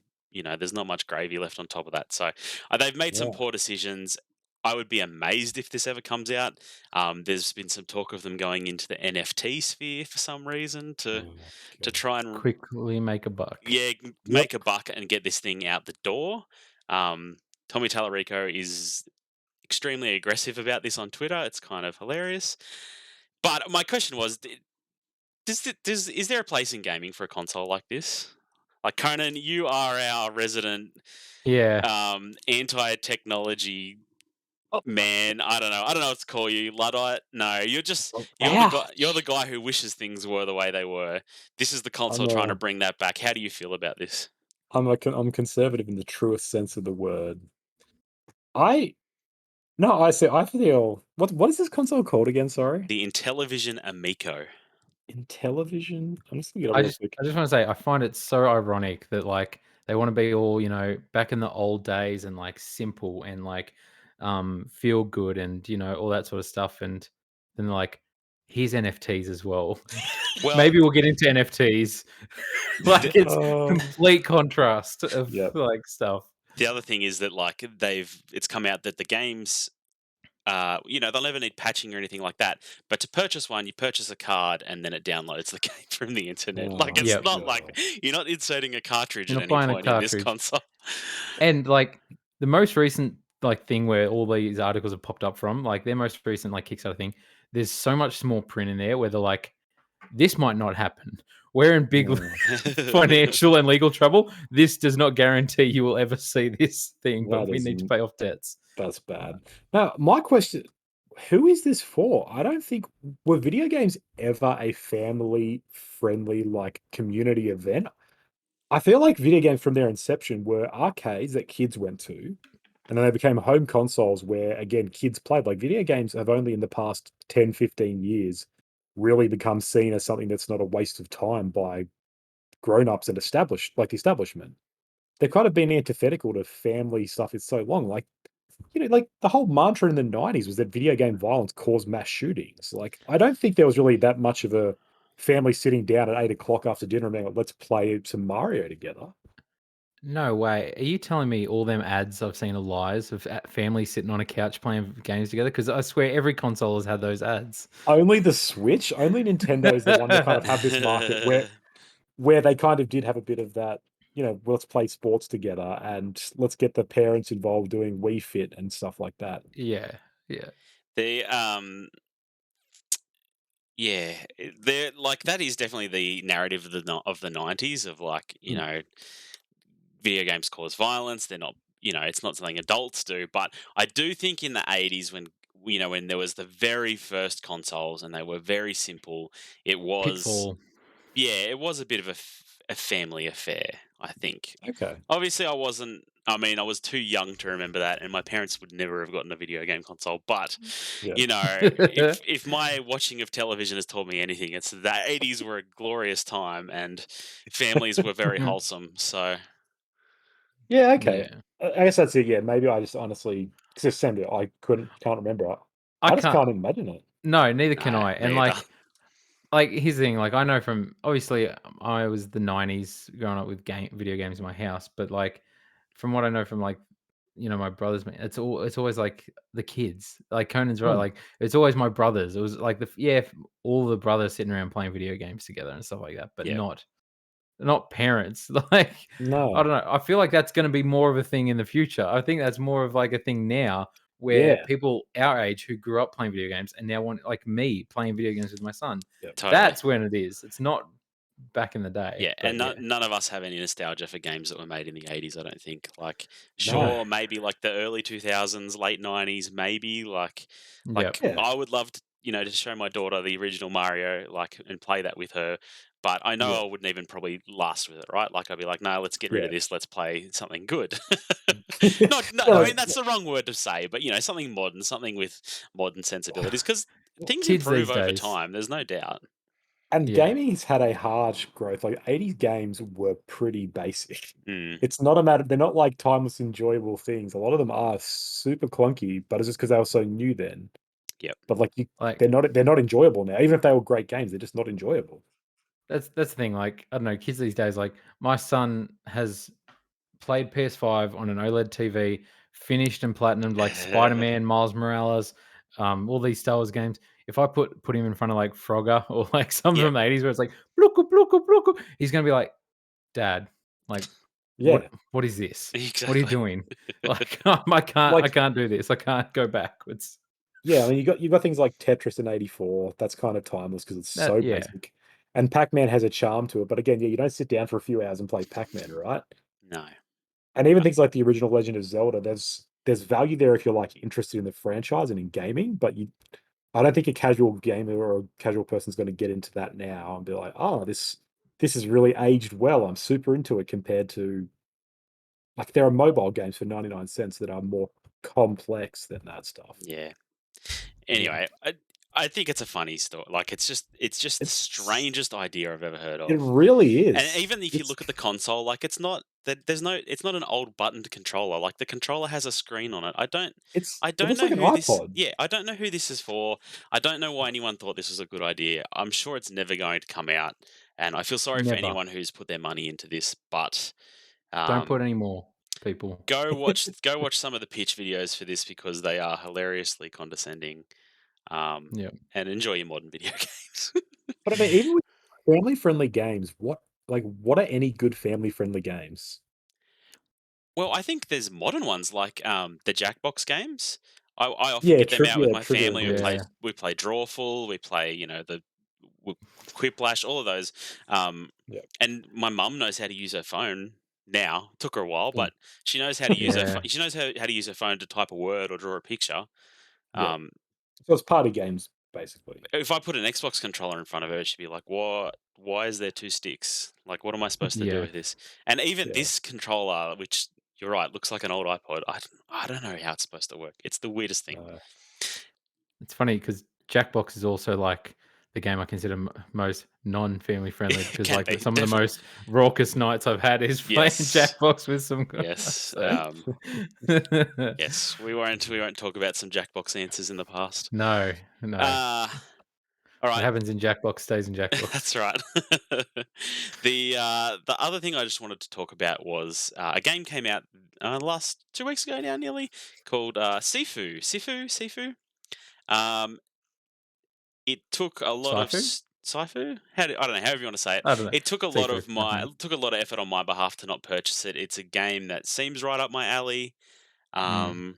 C: gravy left on top of that. So they've made some
B: Yeah.
C: poor decisions. I would be amazed if this ever comes out. There's been some talk of them going into the NFT sphere for some reason to
B: Oh,
C: to
B: God.
C: try and
A: Quickly make a buck.
B: Yep.
C: make a buck and get this thing out the door. Tommy Tallarico is extremely aggressive about this on Twitter. It's kind of hilarious. But my question was, is there a place in gaming for a console like this? Like Conan, you are our resident
A: Yeah.
C: anti-technology
B: Oh,
C: man. I don't know what to call you, Luddite. No, you're the guy. You're the
B: ouch.
C: guy who wishes things were the way they were. This is the
B: I'm
C: console trying to
B: a,
C: bring that back. How do you feel about this?
B: I'm conservative in the truest sense of the word. I no, I say I feel what is this console called again? Sorry,
C: The Intellivision Amico.
B: Intellivision. I'm just gonna get up
A: I
B: real
A: just
B: quick.
A: I just wanna say I find it so ironic that, like, they wanna be all, back in the old days and, like, simple and, like, feel good and, all that sort of stuff, and then they're like, "Here's NFTs as well."
C: Well,
A: Maybe we'll get into NFTs. Like,
C: the,
A: it's
B: Uh,
A: complete contrast of,
B: yeah.
A: like, stuff.
C: the other thing is that like it's come out that the games they'll never need patching or anything like that. But to purchase one, you purchase a card and then it downloads the game from the internet. Like
B: Oh,
C: it's
A: Yep.
C: not like
B: God.
C: you're not inserting a cartridge
A: You're
C: at
A: not
C: any
A: buying a
C: point in this
A: cartridge.
C: console.
A: And, like, the most recent, like, thing where all these articles have popped up from, like, their most recent, like, Kickstarter thing, there's so much small print in there where they're like, "This might not happen. We're in big
B: Mm,
A: financial and legal trouble. This does not guarantee you will ever see this thing, but
B: that
A: we
B: is
A: need to pay off debts."
B: that's bad. Now, my question: who is this for? I don't think were video games ever a family friendly like community event. I feel like video games from their inception were arcades that kids went to, and then they became home consoles where, again, kids played. Like, video games have only in the past 10, 15 years really become seen as something that's not a waste of time by grown-ups and established like the establishment. They've kind of been antithetical to family stuff for so long. Like, like the whole mantra in the 90s was that video game violence caused mass shootings. Like, I don't think there was really that much of a family sitting down at 8 o'clock after dinner and being like, let's play some Mario together.
A: No way. Are you telling me all them ads I've seen are lies of families sitting on a couch playing games together? Because I swear every console has had those ads.
B: Only the Switch, only Nintendo is the one that kind of have this market where they kind of did have a bit of that, let's play sports together and let's get the parents involved doing Wii Fit and stuff like that.
A: Yeah, yeah.
C: the Yeah, they're like that is definitely the narrative of the 90s of like,
B: Mm,
C: video games cause violence. They're not, it's not something adults do, but I do think in the 80s when there was the very first consoles and they were very simple, it was
A: Pitfall.
C: it was a bit of a family affair, I think.
B: okay.
C: Obviously, I was too young to remember that, and my parents would never have gotten a video game console. But
B: Yeah.
C: if my watching of television has taught me anything, it's that the 80s were a glorious time, and families were very wholesome. So
B: Yeah, okay.
A: Yeah.
B: I guess that's it. Yeah, maybe I just honestly, because it's same deal. I can't remember.
A: I
B: I just
A: can't.
B: can't imagine it.
A: No, neither can
C: no,
A: I. And
C: neither.
A: like here's the thing. Like I know from obviously I was the '90s growing up with video games in my house, but like from what I know from like my brothers, man, it's always like the kids. Like Conan's right,
B: Oh,
A: like it's always my brothers. It was like all the brothers sitting around playing video games together and stuff like that, but
C: Yeah,
A: not parents. Like I
B: no.
A: don't know. I feel like that's going to be more of a thing in the future. I think that's more of like a thing now where
B: Yeah.
A: people our age who grew up playing video games and now want like me playing video games with my son.
B: Yep.
C: totally.
A: That's when it is. It's not back in the day,
C: Yeah, and
A: but yeah.
C: none of us have any nostalgia for games that were made in the 80s, I don't think. Like,
B: No.
C: sure, maybe like the early 2000s, late 90s, maybe.
A: Yep.
B: Yeah.
C: I would love to, to show my daughter the original Mario, like, and play that with her. But I know
B: Yeah.
C: I wouldn't even probably last with it, right? Like, I'd be like, no, let's get rid
B: Yeah.
C: of this. Let's play something good. No,
B: Yeah,
C: I
B: like,
C: mean, that's the wrong word to say, but, something modern, something with modern sensibilities, because things
A: Kids
C: improve
A: these
C: over
A: days.
C: time. There's no doubt.
B: and
A: Yeah.
B: gaming's had a hard growth. Like 80s games were pretty basic.
C: Mm,
B: It's not a matter, they're not like timeless, enjoyable things. A lot of them are super clunky, but it's just because they were so new then.
C: yep.
B: But like
A: Like
B: they're not enjoyable now. Even if they were great games, they're just not enjoyable.
A: that's the thing. Like I don't know, kids these days. Like my son has played PS5 on an OLED TV, finished and platinumed like Spider-Man, Miles Morales, all these Star Wars games. If I put him in front of like Frogger or like some
C: Yep,
A: from the 80s where it's like blooka blooka blooka, he's gonna be like, Dad, like
B: Yeah.
A: what is this? What are you
C: exactly.
A: doing? Like I
B: Like,
A: can't do this. I can't go backwards.
B: yeah, I mean you got things like Tetris in 84. That's kind of timeless because it's
A: That
B: so
A: yeah,
B: basic. And Pac-Man has a charm to it. But again, yeah, you don't sit down for a few hours and play Pac-Man, right?
C: No.
B: And even things like the original Legend of Zelda, there's value there if you're like interested in the franchise and in gaming, but I don't think a casual gamer or a casual person's going to get into that now and be like, oh, this is really aged well. I'm super into it compared to like there are mobile games for 99 cents that are more complex than that stuff.
C: Yeah.
B: Yeah.
C: Anyway, I think it's a funny story. Like, it's just the
B: It's
C: strangest idea I've ever heard
B: it
C: of.
B: really
C: And
B: is.
C: even if you
B: It's
C: look at the console, like, it's not that it's not an old buttoned controller. Like, the controller has a screen on it. I
B: it
C: don't
B: looks
C: know
B: like an
C: who this.
B: iPod.
C: Yeah, I don't know who this is for. I don't know why anyone thought this was a good idea. I'm sure it's never going to come out, and I feel sorry for
A: never.
C: anyone who's put their money into this. But
A: Don't put
C: um,
A: any more people.
C: go watch some of the pitch videos for this because they are hilariously condescending.
A: Yeah.
C: And enjoy your modern video games.
B: But I mean, even with family-friendly games, what are any good family-friendly games?
C: Well, I think there's modern ones like the Jackbox games. I often
B: Yeah,
C: get them out with my
B: Trivia and
C: family. We play
A: Yeah.
B: Quiz.
C: we play Drawful. We play the w- Quiplash. All of those. Um,
B: Yeah.
C: and my mum knows how to use her phone now. Took her a while,
B: Mm.
C: but she knows how to use her.
A: Yeah.
C: She knows how to use her phone to type a word or draw a picture.
B: Yeah.
C: Um,
B: So it's party games, basically.
C: if I put an Xbox controller in front of her, she'd be like, "What? Why is there two sticks? Like, what am I supposed to do
A: Yeah.
C: with this?" And even
B: Yeah.
C: this controller, which you're right, looks like an old iPod. I don't know how it's supposed to work. It's the weirdest thing.
B: Uh,
A: It's funny because Jackbox is also like the game I consider most non-family friendly because
C: Can
A: like
C: be
A: some of the
C: definitely.
A: most raucous nights I've had is playing
C: Yes,
A: Jackbox with some guys.
C: yes,
A: So
C: yes. We won't talk about some Jackbox answers in the past.
A: no, no.
C: Uh all
A: What
C: right.
A: happens in Jackbox stays in Jackbox.
C: That's right. The other thing I just wanted to talk about was a game came out last 2 weeks ago now, nearly, called Sifu. Sifu. Um, it took a lot of
A: Sifu?
C: Sifu. I don't know, however you want to say it.
A: I don't know.
C: It took a lot
A: Sifu.
C: of
A: I don't know.
C: it took a lot of effort on my behalf to not purchase it. It's a game that seems right up my alley.
A: Mm,
C: Um,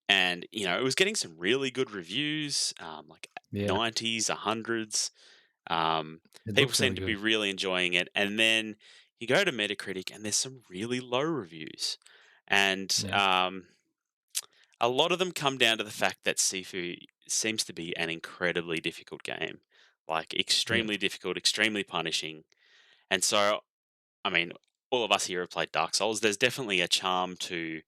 C: and it was getting some really good reviews, like
A: yeah,
C: 90s, hundreds. Um,
A: it
C: People
A: looks
C: seem
A: really
C: to be
A: good.
C: really enjoying it, and then you go to Metacritic, and there's some really low reviews, and
A: Yeah,
C: a lot of them come down to the fact that Sifu seems to be an incredibly difficult game, like
A: yeah,
C: extremely difficult, extremely punishing, and so I mean, all of us here have played Dark Souls. There's definitely a charm to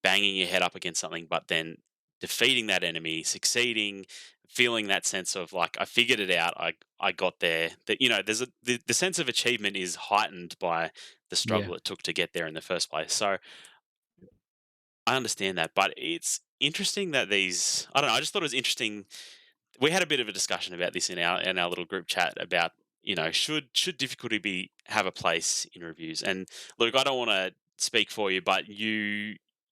C: banging your head up against something, but then defeating that enemy, succeeding, feeling that sense of like I figured it out, I got there. That there's the sense of achievement is heightened by the
A: yeah,
C: struggle it took to get there in the first place. So I understand that, but it's interesting that these I don't know. I just thought it was interesting. We had a bit of a discussion about this in our little group chat about should difficulty be have a place in reviews. And look, I don't want to speak for you, but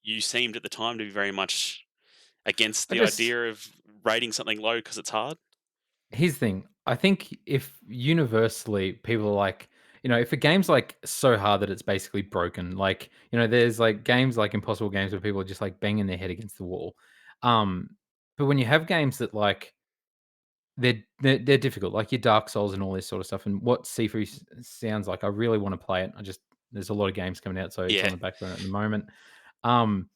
C: you seemed at the time to be very much against
A: I
C: the
A: just
C: idea of rating something low because it's hard.
A: Here's the thing. I think if universally people are like, if a game's like so hard that it's basically broken, like, there's like games like impossible games where people are just like banging their head against the wall. Um, but when you have games that like they're difficult, like your Dark Souls and all this sort of stuff, and what Sifu sounds like, I really want to play it. There's a lot of games coming out, so it's on
C: Yeah,
A: the back burner at the moment. Um,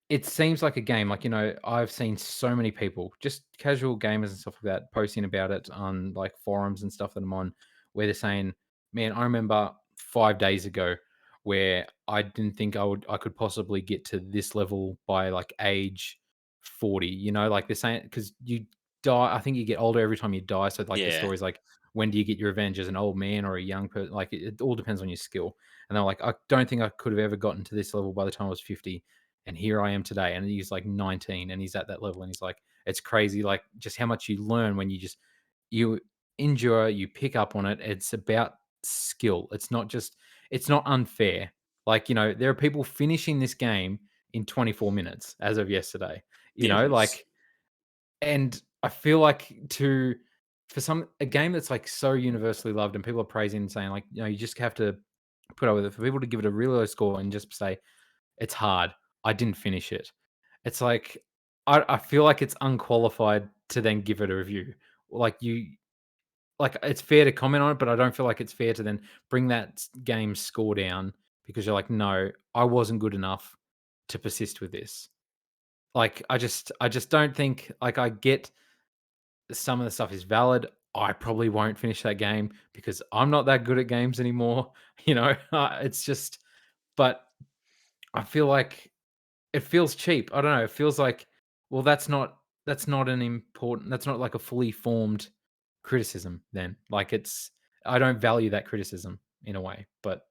A: it seems like a game, like, I've seen so many people, just casual gamers and stuff like that, posting about it on, like, forums and stuff that I'm on, where they're saying, "Man, I remember 5 days ago where I didn't think I could possibly get to this level by, like, age 40," like, they're saying because you die I think you get older every time you die, so, like, the
C: yeah.
A: story's like, when do you get your revenge as an old man or a young person? Like, it all depends on your skill, and they're like, "I don't think I could have ever gotten to this level by the time I was 50." And here I am today, and he's like 19 and he's at that level, and he's like, it's crazy, like just how much you learn when you endure, you pick up on it. It's about skill. It's not unfair. Like, there are people finishing this game in 24 minutes as of yesterday,
C: Yeah.
A: like, and I feel like for a game that's like so universally loved and people are praising and saying like, you just have to put up with it, for people to give it a really low score and just say it's hard. I didn't finish it. It's like I feel like it's unqualified to then give it a review. Like it's fair to comment on it, but I don't feel like it's fair to then bring that game's score down because you're like, no, I wasn't good enough to persist with this. Like I just don't think like I get some of the stuff is valid. I probably won't finish that game because I'm not that good at games anymore. It's just, but I feel like it feels cheap. I don't know. It feels like, well, that's not an important that's not like a fully formed criticism then. Like I don't value that criticism in a way, but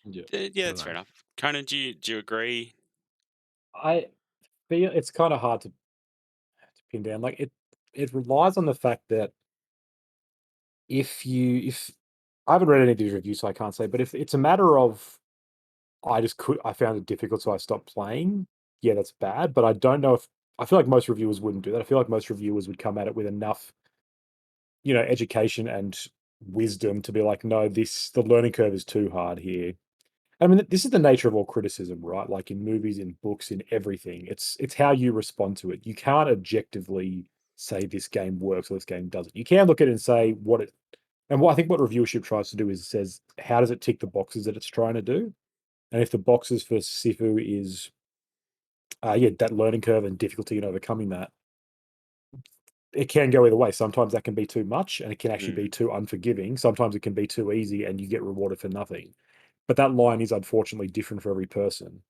B: Yeah.
C: Yeah,
A: I don't
C: that's fair
A: know.
C: enough. Conan, do you agree?
B: I feel it's kind of hard to pin down. Like it relies on the fact that if I haven't read any of these reviews, so I can't say, but if it's a matter of I found it difficult, so I stopped playing, yeah, that's bad. But I don't know if I feel like most reviewers wouldn't do that. I feel like most reviewers would come at it with enough, education and wisdom to be like, no, the learning curve is too hard here. I mean, this is the nature of all criticism, right? Like in movies, in books, in everything. It's how you respond to it. You can't objectively say this game works or this game doesn't. You can look at it and say I think what reviewership tries to do is says how does it tick the boxes that it's trying to do, and if the boxes for Sifu is yeah, that learning curve and difficulty in overcoming that, it can go either way. Sometimes that can be too much, and it can actually
C: Mm,
B: be too unforgiving. Sometimes it can be too easy, and you get rewarded for nothing. But that line is unfortunately different for every person.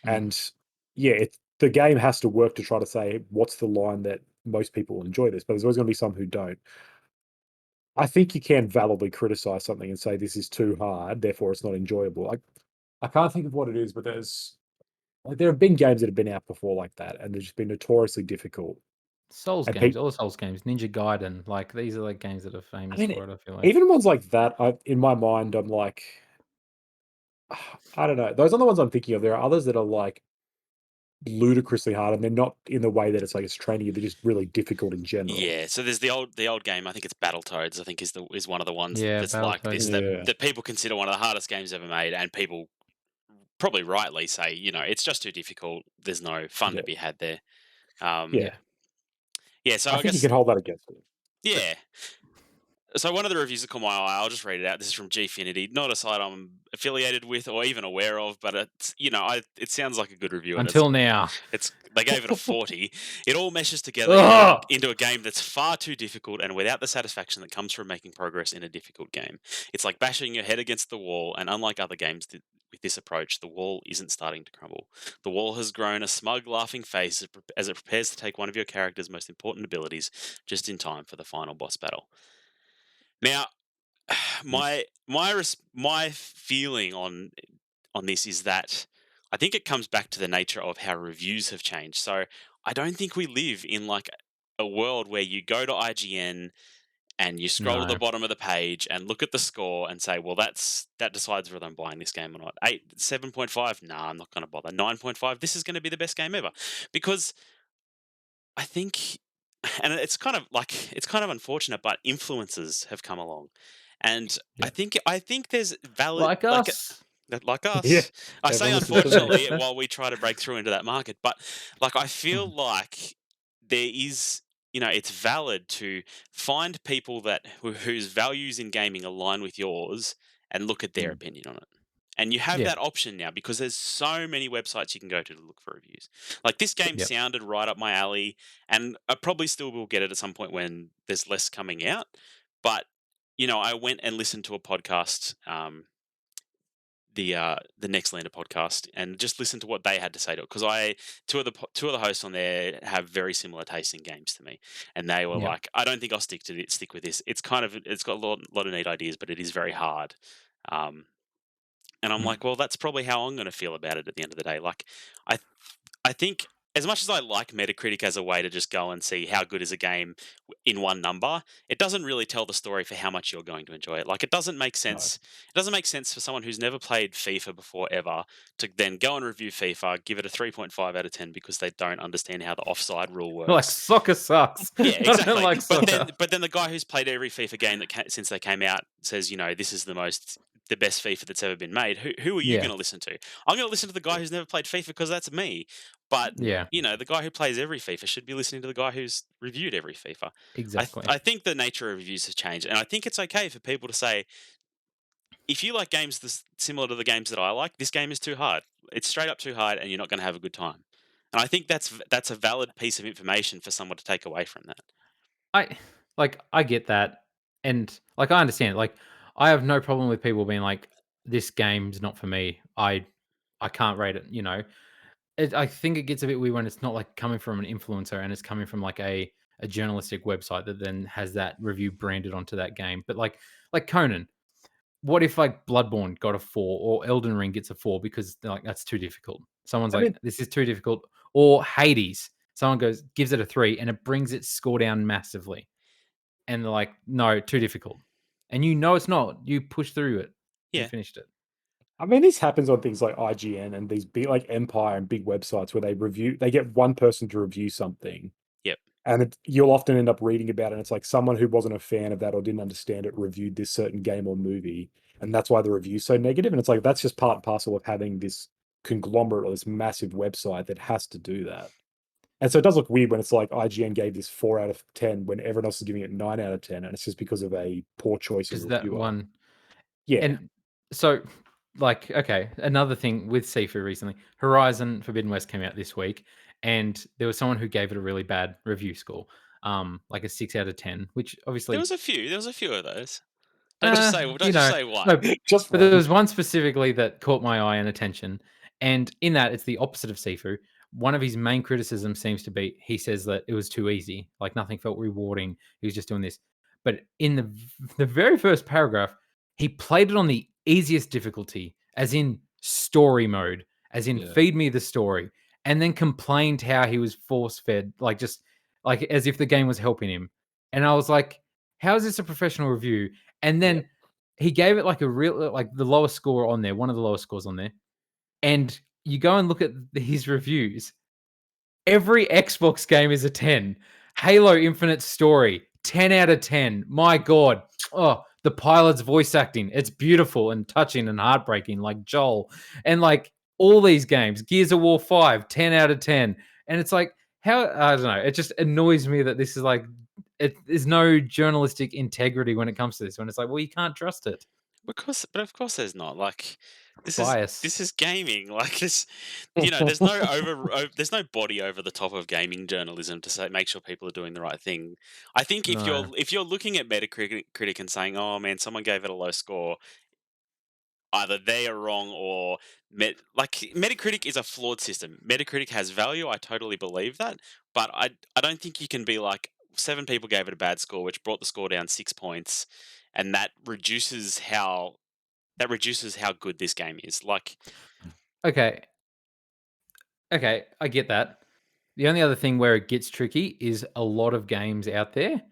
A: Mm.
B: And yeah, the game has to work to try to say what's the line that most people enjoy this, but there's always going to be some who don't. I think you can validly criticize something and say this is too hard, therefore it's not enjoyable. I can't think of what it is, but there have been games that have been out before like that, and they've just been notoriously difficult.
A: Souls
B: And
A: games,
B: people,
A: all Souls games, Ninja Gaiden, like these are like games that are
B: I
A: famous
B: mean,
A: for it, I feel like.
B: even ones like that, in my mind, I'm like, I don't know. Those are the ones I'm thinking of. There are others that are like ludicrously hard, and they're not in the way that it's like it's training you. They're just really difficult in general.
C: yeah, so there's the old game. I think it's Battletoads. I think is one of the ones
A: Yeah,
C: that's like
A: Battletoads
C: this
A: is
C: that
B: Yeah,
C: that people consider one of the hardest games ever made, and people probably rightly say, it's just too difficult. There's no fun to
B: yeah,
C: be had there. Um,
B: yeah.
A: yeah.
C: yeah, so
B: I
C: I
B: think you
C: guess
B: can hold that against it.
C: yeah. So one of the reviews that caught my eye, I'll just read it out. This is from Gfinity, not a site I'm affiliated with or even aware of, but it sounds like a good review, and
A: Until now.
C: they gave it a 40. It all meshes together
A: Ugh!
C: into a game that's far too difficult and without the satisfaction that comes from making progress in a difficult game. It's like bashing your head against the wall, and unlike other games with this approach, the wall isn't starting to crumble. The wall has grown a smug, laughing face as it prepares to take one of your character's most important abilities just in time for the final boss battle. Now,
B: Mm.
C: my feeling on this is that I think it comes back to the nature of how reviews have changed. So I don't think we live in like a world where you go to IGN and you scroll to the
A: No.
C: bottom of the page and look at the score and say, well, that decides whether I'm buying this game or not. 7.5, nah, I'm not going to bother. 9.5, this is going to be the best game ever, because I think, and it's kind of unfortunate, but influencers have come along, and
A: Yeah.
C: I think there's valid
A: Like us.
C: like
B: Yeah,
C: us. I say
B: everyone listens to me.
C: unfortunately while we try to break through into that market, but like I feel
A: Mm.
C: like there is, it's valid to find people whose values in gaming align with yours and look at their
B: Mm.
C: opinion on it. And you have
A: Yeah.
C: that option now because there's so many websites you can go to look for reviews. Like this game
A: Yep.
C: sounded right up my alley, and I probably still will get it at some point when there's less coming out. But I went and listened to a podcast, the Next Lander podcast, and just listened to what they had to say to it, because two of the hosts on there have very similar tastes in games to me, and they were
A: Yep.
C: like, I don't think I'll stick with this. It's got a lot of neat ideas, but it is very hard. Um, and I'm
A: Mm.
C: like, well, that's probably how I'm going to feel about it at the end of the day. Like, I I think as much as I like Metacritic as a way to just go and see how good is a game in one number, it doesn't really tell the story for how much you're going to enjoy it. Like, it doesn't make
B: No.
C: sense. It doesn't make sense for someone who's never played FIFA before ever to then go and review FIFA, give it a 3.5 out of 10 because they don't understand how the offside rule
A: Like
C: works.
A: soccer sucks.
C: Yeah,
A: I don't
C: exactly.
A: like soccer.
C: But then the guy who's played every FIFA game since they came out says, this is the best FIFA that's ever been made. Who are you
A: Yeah.
C: going to listen to? I'm going to listen to the guy who's never played FIFA because that's me. But
A: Yeah.
C: the guy who plays every FIFA should be listening to the guy who's reviewed every FIFA.
A: Exactly.
C: I think the nature of reviews has changed, and I think it's okay for people to say, if you like games similar to the games that I like, this game is too hard. It's straight up too hard, and you're not going to have a good time. And I think that's a valid piece of information for someone to take away from that.
A: I get that, and like I understand. Like I have no problem with people being like, "This game's not for me. I can't rate it." I think it gets a bit weird when it's not like coming from an influencer and it's coming from like a journalistic website that then has that review branded onto that game. But like Conan, what if like Bloodborne got a 4 or Elden Ring gets a 4 because they're like that's too difficult. Someone's
B: I
A: like
B: mean,
A: this is too difficult, or Hades. Someone gives it a 3 and it brings its score down massively, and they're like no, too difficult, and it's not. You push through it and
C: Yeah.
A: finished it.
B: this happens on things like IGN and these big like Empire and big websites where they get one person to review something,
C: Yep.
B: and you'll often end up reading about it. And it's like someone who wasn't a fan of that or didn't understand it reviewed this certain game or movie, and that's why the review's so negative. And it's like that's just part and parcel of having this conglomerate or this massive website that has to do that. And so it does look weird when it's like IGN gave this 4 out of 10 when everyone else is giving it 9 out of 10, and it's just because of a poor choice of
A: Because that
B: reviewer.
A: one.
B: Yeah.
A: And so, like, okay, another thing with Sifu recently, Horizon Forbidden West came out this week, and there was someone who gave it a really bad review score, like a 6 out of 10, which
C: There
A: obviously,
C: was a few. There was a few of those.
A: uh,
C: Don't just say
A: no,
C: one.
B: Just
A: but there
B: one.
A: was one specifically that caught my eye and attention, and in that, it's the opposite of Sifu. One of his main criticisms seems to be he says that it was too easy, like nothing felt rewarding. He was just doing this. But in the very first paragraph, he played it on the easiest difficulty, as in story mode, as in
B: Yeah.
A: feed me the story, and then complained how he was force fed, like just like as if the game was helping him. And I was like, how is this a professional review? And
B: Yeah.
A: then he gave it like a real like the lowest score on there, one of the lowest scores on there. And you go and look at his reviews. Every Xbox game is a 10. Halo Infinite Story, 10 out of 10. My God. Oh, the pilot's voice acting. It's beautiful and touching and heartbreaking, like Joel. And like all these games, Gears of War 5, 10 out of 10. And it's like, how, I don't know. It just annoys me that this is like, there's no journalistic integrity when it comes to this. When it's like, well, you can't trust it.
C: But of course there's not. Like
A: Bias.
C: this is gaming. Like this, there's no body over the top of gaming journalism to say make sure people are doing the right thing. I think
A: No.
C: if you're looking at Metacritic and saying, oh man, someone gave it a low score, either they are wrong or Metacritic is a flawed system. Metacritic has value. I totally believe that, but I don't think you can be like 7 people gave it a bad score, which brought the score down 6 points, and that reduces how good this game is. Like,
A: Okay. Okay. I get that. The only other thing where it gets tricky is a lot of games out there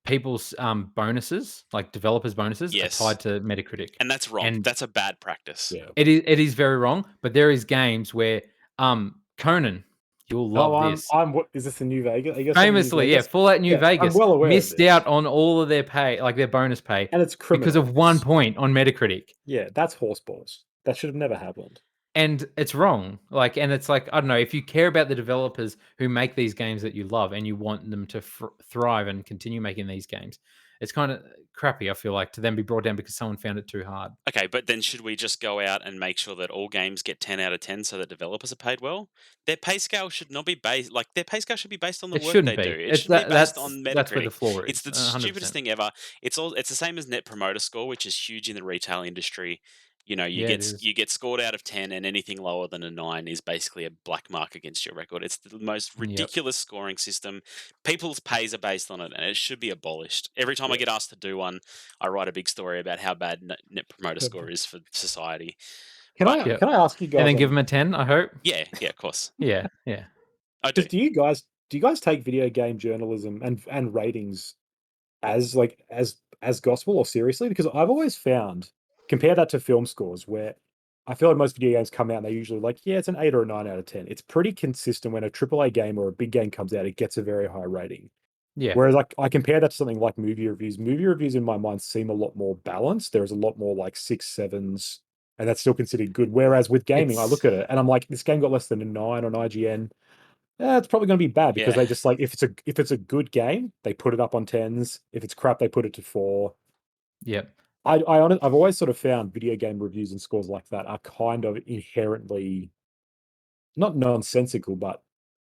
A: people's bonuses, like developers' bonuses,
C: Yes.
A: are tied to Metacritic,
C: And that's wrong.
A: and
C: That's a bad practice.
B: Yeah.
A: it is very wrong. But there is games where Conan, you'll love this.
B: What is this in New Vegas? I guess something in New
A: Famously, yeah,
B: Vegas?
A: Fallout New
B: Yeah, I'm
A: Vegas
B: well aware of
A: missed out
B: this.
A: on all of their pay, like their bonus pay,
B: And it's
A: because
B: criminal.
A: of 1 point on Metacritic.
B: Yeah, that's horseballs. That should have never happened.
A: And it's wrong. Like, and it's like, I don't know, if you care about the developers who make these games that you love and you want them to thrive and continue making these games, it's kind of crappy, I feel like, to then be brought down because someone found it too hard.
C: Okay, but then should we just go out and make sure that all games get 10 out of 10 so that developers are paid well? Their pay scale should not be based like their pay scale should be based on the
A: It
C: work
A: shouldn't
C: they do.
A: be.
C: It
A: It's
C: should be based
A: that's
C: on
A: that's where the
C: Metacritic.
A: flaw
C: It's
A: is.
C: the stupidest
A: 100%.
C: thing ever. It's the same as Net Promoter Score, which is huge in the retail industry. You know,
A: Yeah, it is.
C: you get scored out of 10, and anything lower than a 9 is basically a black mark against your record. It's the most
A: Yep.
C: ridiculous scoring system. People's pays are based on it, and it should be abolished. Every time I
B: Yeah.
C: get asked to do one, I write a big story about how bad Net Promoter Score is for society.
B: Can
C: But
A: Yep.
B: I ask you guys?
A: And then give them a 10, I hope.
C: yeah, of course,
A: Yeah, yeah.
C: I do.
B: Do you guys take video game journalism and ratings as as gospel or seriously? Because I've always found, compare that to film scores, where I feel like most video games come out and they're usually like, yeah, it's an 8 or a 9 out of 10. It's pretty consistent when a AAA game or a big game comes out, it gets a very high rating.
A: Yeah.
B: Whereas like I compare that to something like movie reviews. Movie reviews in my mind seem a lot more balanced. There's a lot more like 6, 7s, and that's still considered good. Whereas with gaming, I look at it and I'm like, this game got less than a 9 on IGN. It's probably going to be bad because
C: Yeah.
B: they just like, if it's a good game, they put it up on 10s. If it's crap, they put it to 4.
A: Yep.
B: I've always sort of found video game reviews and scores like that are kind of inherently not nonsensical, but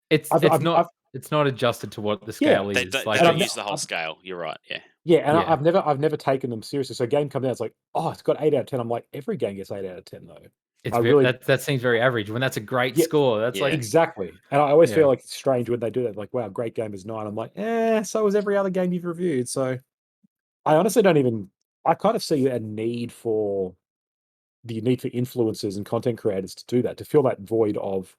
A: It's
B: I've
A: it's
B: I've,
A: not
B: I've
A: it's not adjusted to what the
B: yeah,
A: scale
C: They
A: is.
C: don't,
A: Like,
C: they
B: and
C: don't
B: I've,
C: use the whole
B: I've
C: scale. You're right. Yeah.
B: yeah, and
A: yeah.
B: I've never taken them seriously. So a game comes out, it's like, oh, it's got 8 out of 10. I'm like, every game gets 8 out of 10 though.
A: It's
B: I really,
A: that seems very average when that's a great
B: yeah,
A: score. That's
C: Yeah.
A: like,
B: exactly. And I always
A: yeah.
B: feel like it's strange when they do that. Like, wow, great game is 9. I'm like, so is every other game you've reviewed. So I honestly don't even. I kind of see a need for the need for influencers and content creators to do that, to fill that void of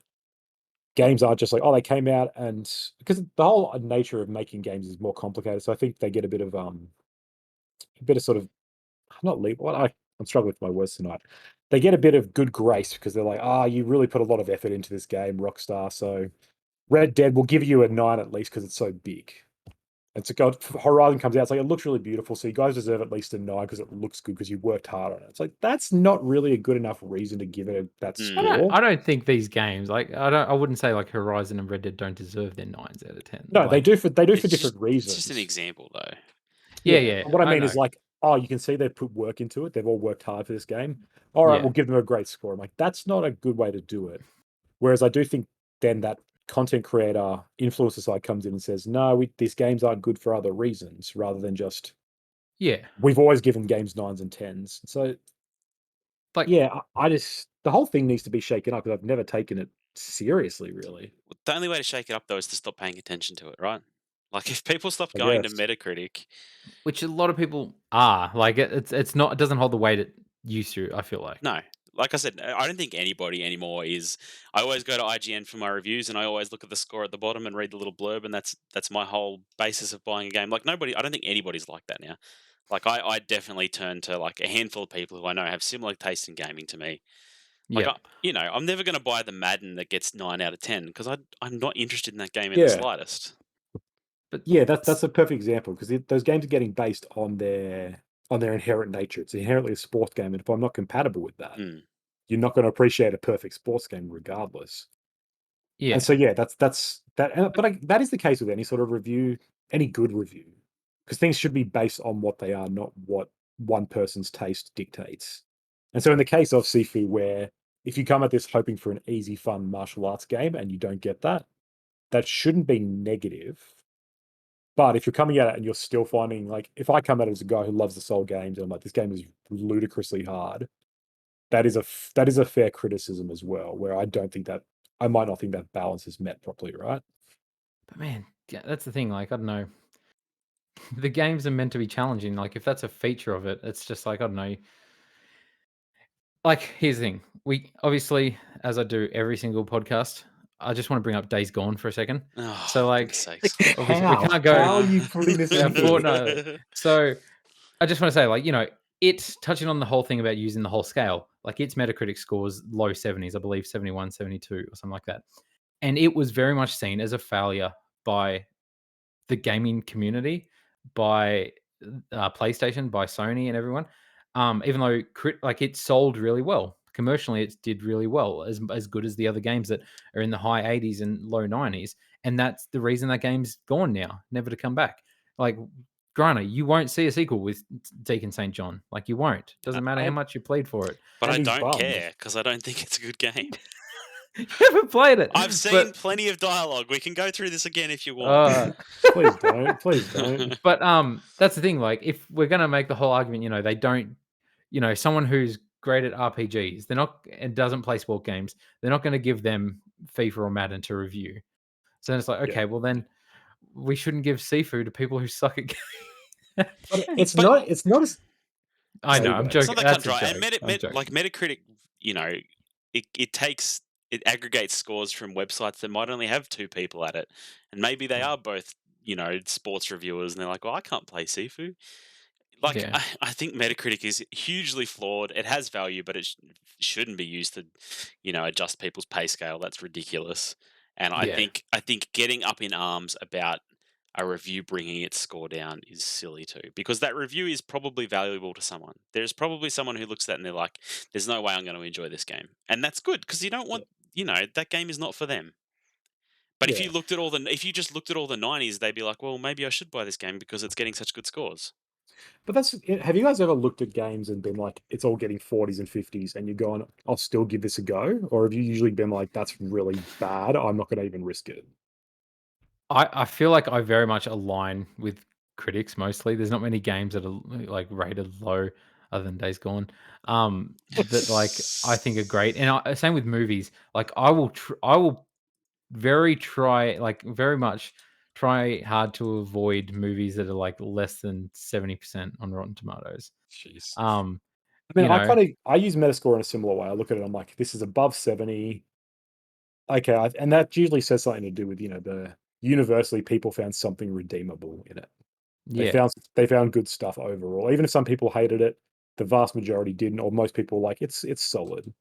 B: games aren't just like, oh, they came out, and because the whole nature of making games is more complicated. So I think they get a bit of sort of not leap. What I'm struggling with my words tonight. They get a bit of good grace because they're like, you really put a lot of effort into this game, Rockstar. So Red Dead will give you a 9 at least because it's so big. And so God, Horizon comes out, it's like, it looks really beautiful. So you guys deserve at least a 9 because it looks good because you worked hard on it. It's like, that's not really a good enough reason to give it that
C: Mm.
B: score.
A: I don't think these games, like, I wouldn't say like Horizon and Red Dead don't deserve their 9s out of 10.
B: No, they
A: Like,
B: do for
C: It's
B: different
C: just
B: reasons.
C: an example, though.
A: yeah,
B: But what I
A: I
B: mean
A: know.
B: is like, you can see they've put work into it. They've all worked hard for this game. All right,
A: Yeah.
B: we'll give them a great score. I'm like, that's not a good way to do it. Whereas I do think then that content creator influencer side comes in and says, no, these games aren't good for other reasons, rather than just,
A: Yeah.
B: we've always given games 9s and 10s. So
A: Like,
B: yeah, I just, the whole thing needs to be shaken up because I've never taken it seriously, really.
C: The only way to shake it up, though, is to stop paying attention to it, right? Like, if people stop
B: I
C: going to
B: guess.
C: Metacritic,
A: which a lot of people are. Like, it's not, it doesn't hold the weight it used to, I feel like.
C: no. Like I said, I don't think anybody anymore is. I always go to IGN for my reviews, and I always look at the score at the bottom and read the little blurb, and that's my whole basis of buying a game. Like, nobody, I don't think anybody's like that now. Like, I definitely turn to like a handful of people who I know have similar taste in gaming to me. Like,
A: Yeah.
C: I'm never going to buy the Madden that gets 9 out of 10 because I'm not interested in that game in the
B: Yeah.
C: slightest.
A: But
B: Yeah, that's a perfect example because those games are getting based on their inherent nature. It's inherently a sports game, and if I'm not compatible with that,
C: Mm.
B: you're not going to appreciate a perfect sports game regardless.
A: yeah.
B: And so yeah, that's that. But that is the case with any sort of review, any good review, because things should be based on what they are, not what one person's taste dictates. And so in the case of Sifu, where if you come at this hoping for an easy, fun martial arts game and you don't get that, that shouldn't be negative. But if you're coming at it and you're still finding, like, if I come at it as a guy who loves the Soul games and I'm like, this game is ludicrously hard, that is a fair criticism as well, where I don't think that I might not think that balance is met properly, right?
A: But man, yeah, that's the thing. Like, I don't know. The games are meant to be challenging. Like, if that's a feature of it, it's just like, I don't know. Like, here's the thing. We obviously, as I do every single podcast, I just want to bring up Days Gone for a second.
C: Oh,
A: So, like,
C: goodness sakes.
A: obviously, we can't go.
B: How are you putting this in here?
A: Fortnite. So, I just want to say, like, it's touching on the whole thing about using the whole scale. Like, its Metacritic scores low 70s, I believe 71, 72, or something like that. And it was very much seen as a failure by the gaming community, by PlayStation, by Sony, and everyone. Even though like it sold really well commercially, it did really well, as good as the other games that are in the high 80s and low 90s, and that's the reason that game's gone now, never to come back. Like, granted, you won't see a sequel with Deacon St. John. Like, you won't. Doesn't matter how
B: And,
A: much you played for it.
C: But
B: and
C: I
B: he's
C: don't
B: bummed.
C: care because I don't think it's a good game.
A: You haven't played it.
C: I've seen
A: but,
C: plenty of dialogue. We can go through this again if you want.
B: Please don't. Please don't.
A: But that's the thing. Like, if we're gonna make the whole argument, they don't, someone who's great at RPGs, they're not, and doesn't play sport games, they're not going to give them FIFA or Madden to review. So it's like, okay,
B: Yeah.
A: well then, we shouldn't give Sifu to people who suck at games.
B: But it's
C: But-
B: not. It's not as.
A: I know,
B: Sorry,
A: I'm
B: guys.
A: joking.
C: It's not that
A: That's
C: cut
A: a
C: and
A: joke. I'm joking.
C: like Metacritic, it aggregates scores from websites that might only have 2 people at it, and maybe they are both sports reviewers, and they're like, well, I can't play Sifu. Like,
A: Yeah.
C: I think Metacritic is hugely flawed. It has value, but it shouldn't be used to adjust people's pay scale. That's ridiculous. And I
A: Yeah.
C: think getting up in arms about a review bringing its score down is silly too, because that review is probably valuable to someone. There's probably someone who looks at that and they're like, there's no way I'm going to enjoy this game. And that's good, because you don't want, that game is not for them. But if
B: Yeah.
C: you just looked at all the 90s, they'd be like, well, maybe I should buy this game because it's getting such good scores.
B: But have you guys ever looked at games and been like, it's all getting 40s and 50s, and you're going, I'll still give this a go? Or have you usually been like, that's really bad, I'm not going to even risk it?
A: I feel like I very much align with critics mostly. There's not many games that are like rated low other than Days Gone. That like I think are great. And same with movies. Like I will very much try hard to avoid movies that are like less than 70% on Rotten Tomatoes.
B: Jeez.
A: Um,
B: I mean,
A: you know,
B: I use Metascore in a similar way. I look at it, I'm like, this is above 70. Okay, and that usually says something to do with, the universally people found something redeemable in it.
A: yeah.
B: They found good stuff overall. Even if some people hated it, the vast majority didn't, or most people like it's solid.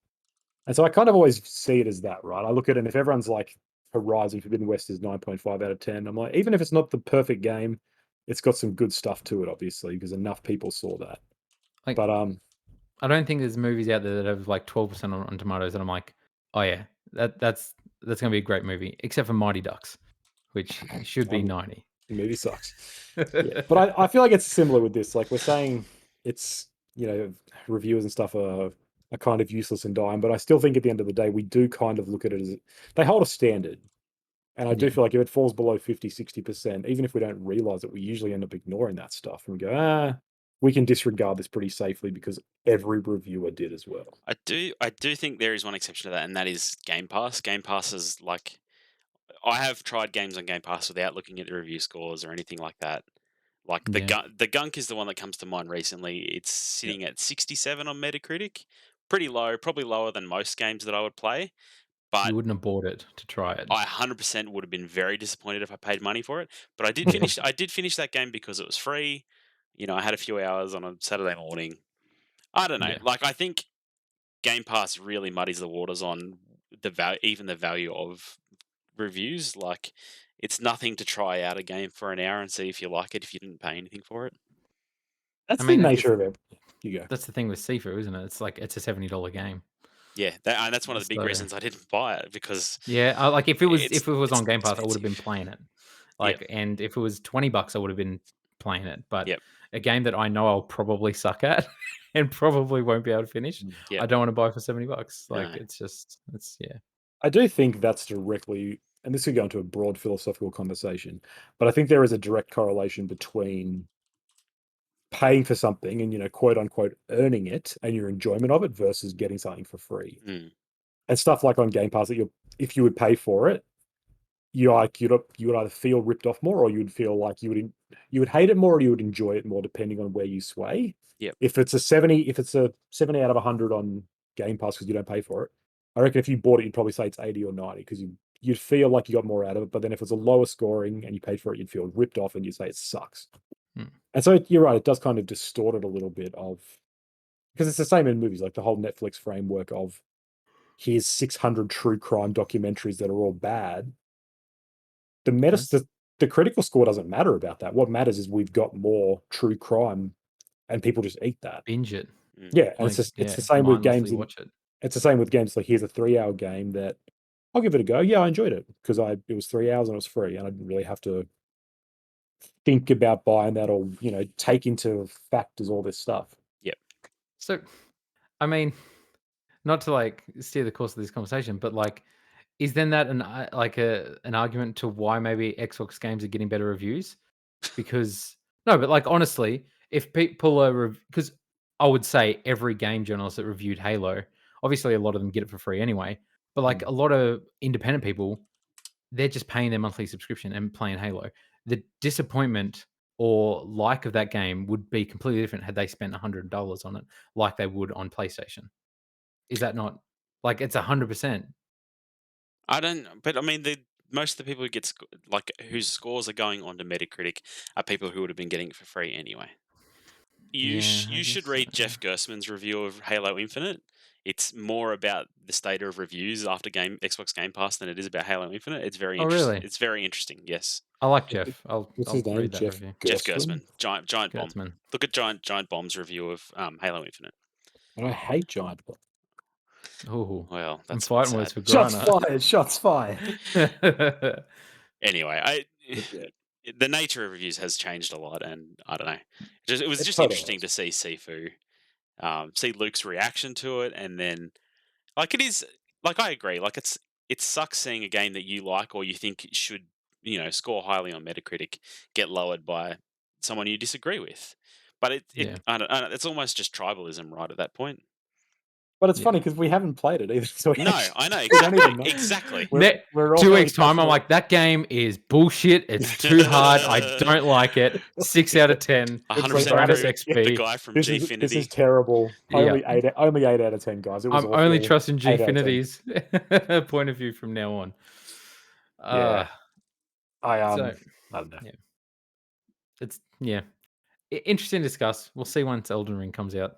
B: And so I kind of always see it as that, right? I look at it, and if everyone's like Horizon Forbidden West is 9.5 out of 10, I'm like, even if it's not the perfect game, it's got some good stuff to it, obviously, because enough people saw that.
A: Like,
B: But
A: I don't think there's movies out there that have like 12% on Tomatoes, and I'm like, oh yeah, that's gonna be a great movie, except for Mighty Ducks, which should be 90.
B: the movie sucks. Yeah, but I feel like it's similar with this. Like we're saying, it's reviewers and stuff are kind of useless and dying, but I still think at the end of the day, we do kind of look at it as they hold a standard. And I do
A: Yeah.
B: feel like if it falls below 50, 60%, even if we don't realize it, we usually end up ignoring that stuff and we go, we can disregard this pretty safely because every reviewer did as well.
C: I do think there is one exception to that, and that is Game Pass. Game Pass is like, I have tried games on Game Pass without looking at the review scores or anything like that. Like
A: Yeah.
C: the Gunk is the one that comes to mind recently. It's sitting at 67 on Metacritic, pretty low, probably lower than most games that I would play. But
A: You wouldn't have bought it to try it.
C: I 100% would have been very disappointed if I paid money for it. But I did
A: Yeah.
C: finish. I did finish that game because it was free. I had a few hours on a Saturday morning. I don't know.
A: Yeah.
C: Like, I think Game Pass really muddies the waters on even the value of reviews. Like, it's nothing to try out a game for an hour and see if you like it if you didn't pay anything for it.
B: That's
A: I mean,
B: the nature of it. You go.
A: That's the thing with Sifu, isn't it? It's like it's a $70 game.
C: Yeah, and that's one of the big
A: So-
C: reasons I didn't buy it, because
A: Yeah, like if it was
C: it's
A: on Game Pass, I would have been
C: expensive.
A: playing it. Like, and if it was $20, I would have been playing it. But
C: Yep.
A: a game that I know I'll probably suck at and probably won't be able to finish,
C: Yep.
A: I don't want to buy for $70. Like,
C: No.
A: it's yeah.
B: I do think that's directly, and this could go into a broad philosophical conversation, but I think there is a direct correlation between paying for something and, quote unquote, earning it and your enjoyment of it versus getting something for free.
C: Mm.
B: And stuff like on Game Pass that if you would pay for it, you would either feel ripped off more, or you would feel like you would hate it more, or you would enjoy it more, depending on where you sway.
C: Yep.
B: If it's a 70 out of 100 on Game Pass because you don't pay for it, I reckon if you bought it, you'd probably say it's 80 or 90 because you'd feel like you got more out of it. But then if it's a lower scoring and you paid for it, you'd feel ripped off and you'd say it sucks.
A: Hmm.
B: And so you're right, it does kind of distort it a little bit because it's the same in movies, like the whole Netflix framework of here's 600 true crime documentaries that are all bad. The critical score doesn't matter about that. What matters is we've got more true crime and people just eat that.
A: Binge it.
B: Yeah, and
A: Like,
B: it's the same with games.
A: mindlessly watch it.
B: It's the same with games. Like here's a 3-hour game that I'll give it a go. Yeah, I enjoyed it because it was 3 hours and it was free, and I didn't really have to think about buying that or take into factors all this stuff.
C: Yep.
A: So, I mean, not to like steer the course of this conversation, but like, is then that an argument to why maybe Xbox games are getting better reviews? Because no, but like honestly, if people are because I would say every game journalist that reviewed Halo, obviously a lot of them get it for free anyway, but like a lot of independent people, they're just paying their monthly subscription and playing Halo. The disappointment or like of that game would be completely different had they spent $100 on it, like they would on PlayStation. Is that not like it's 100%?
C: I don't, but I mean, most of the people who get whose scores are going onto Metacritic are people who would have been getting it for free anyway. You
A: I
C: should
A: guess
C: read
A: so.
C: Jeff Gersman's review of Halo Infinite. It's more about the state of reviews after Xbox Game Pass than it is about Halo Infinite. It's very
A: Oh,
C: interesting.
A: really?
C: It's very interesting. Yes,
A: I like Jeff.
B: What's
A: I'll
B: his name?
A: read that
B: Jeff
A: review.
C: Jeff
B: Gerstmann?
C: Gersman, Giant Bomb.
A: Kurtzman.
C: Look at Giant Bomb's review of Halo Infinite.
B: And I hate Giant Bomb.
A: Oh,
C: Well,
A: I'm
C: that's a bit
A: fighting words
C: sad.
A: for
B: Shots
A: Grana.
B: fired! Shots fired!
C: Anyway,
B: Yeah.
C: the nature of reviews has changed a lot, and I don't know. It was
B: It
C: just
B: totally
C: interesting
B: has.
C: to see Sifu, see Luke's reaction to it, and then like it is like I agree. Like it sucks seeing a game that you like or you think should score highly on Metacritic get lowered by someone you disagree with. But
A: Yeah.
C: I don't, it's almost just tribalism right at that point.
B: But it's
A: Yeah.
B: funny because we haven't played it either. So
C: No, I know
B: we don't even
C: exactly.
B: know.
C: Exactly.
B: We're all
A: 2
B: fairly
A: weeks time, I'm
B: passionate.
A: like, that game is bullshit. It's too hard. I don't like it. 6 out of 10.
B: It's
C: 100%
A: Bonus
C: agree with the
A: XP.
C: guy from
B: This is
C: Gfinity.
B: terrible.
A: Yeah.
B: Only 8 out of 10, guys. It was
A: I'm
B: awful.
A: only trusting
B: 8 out of 10.
A: Gfinity's point of view from now on.
B: Yeah. I
A: so
B: don't know.
A: yeah. It's interesting to discuss. We'll see once Elden Ring comes out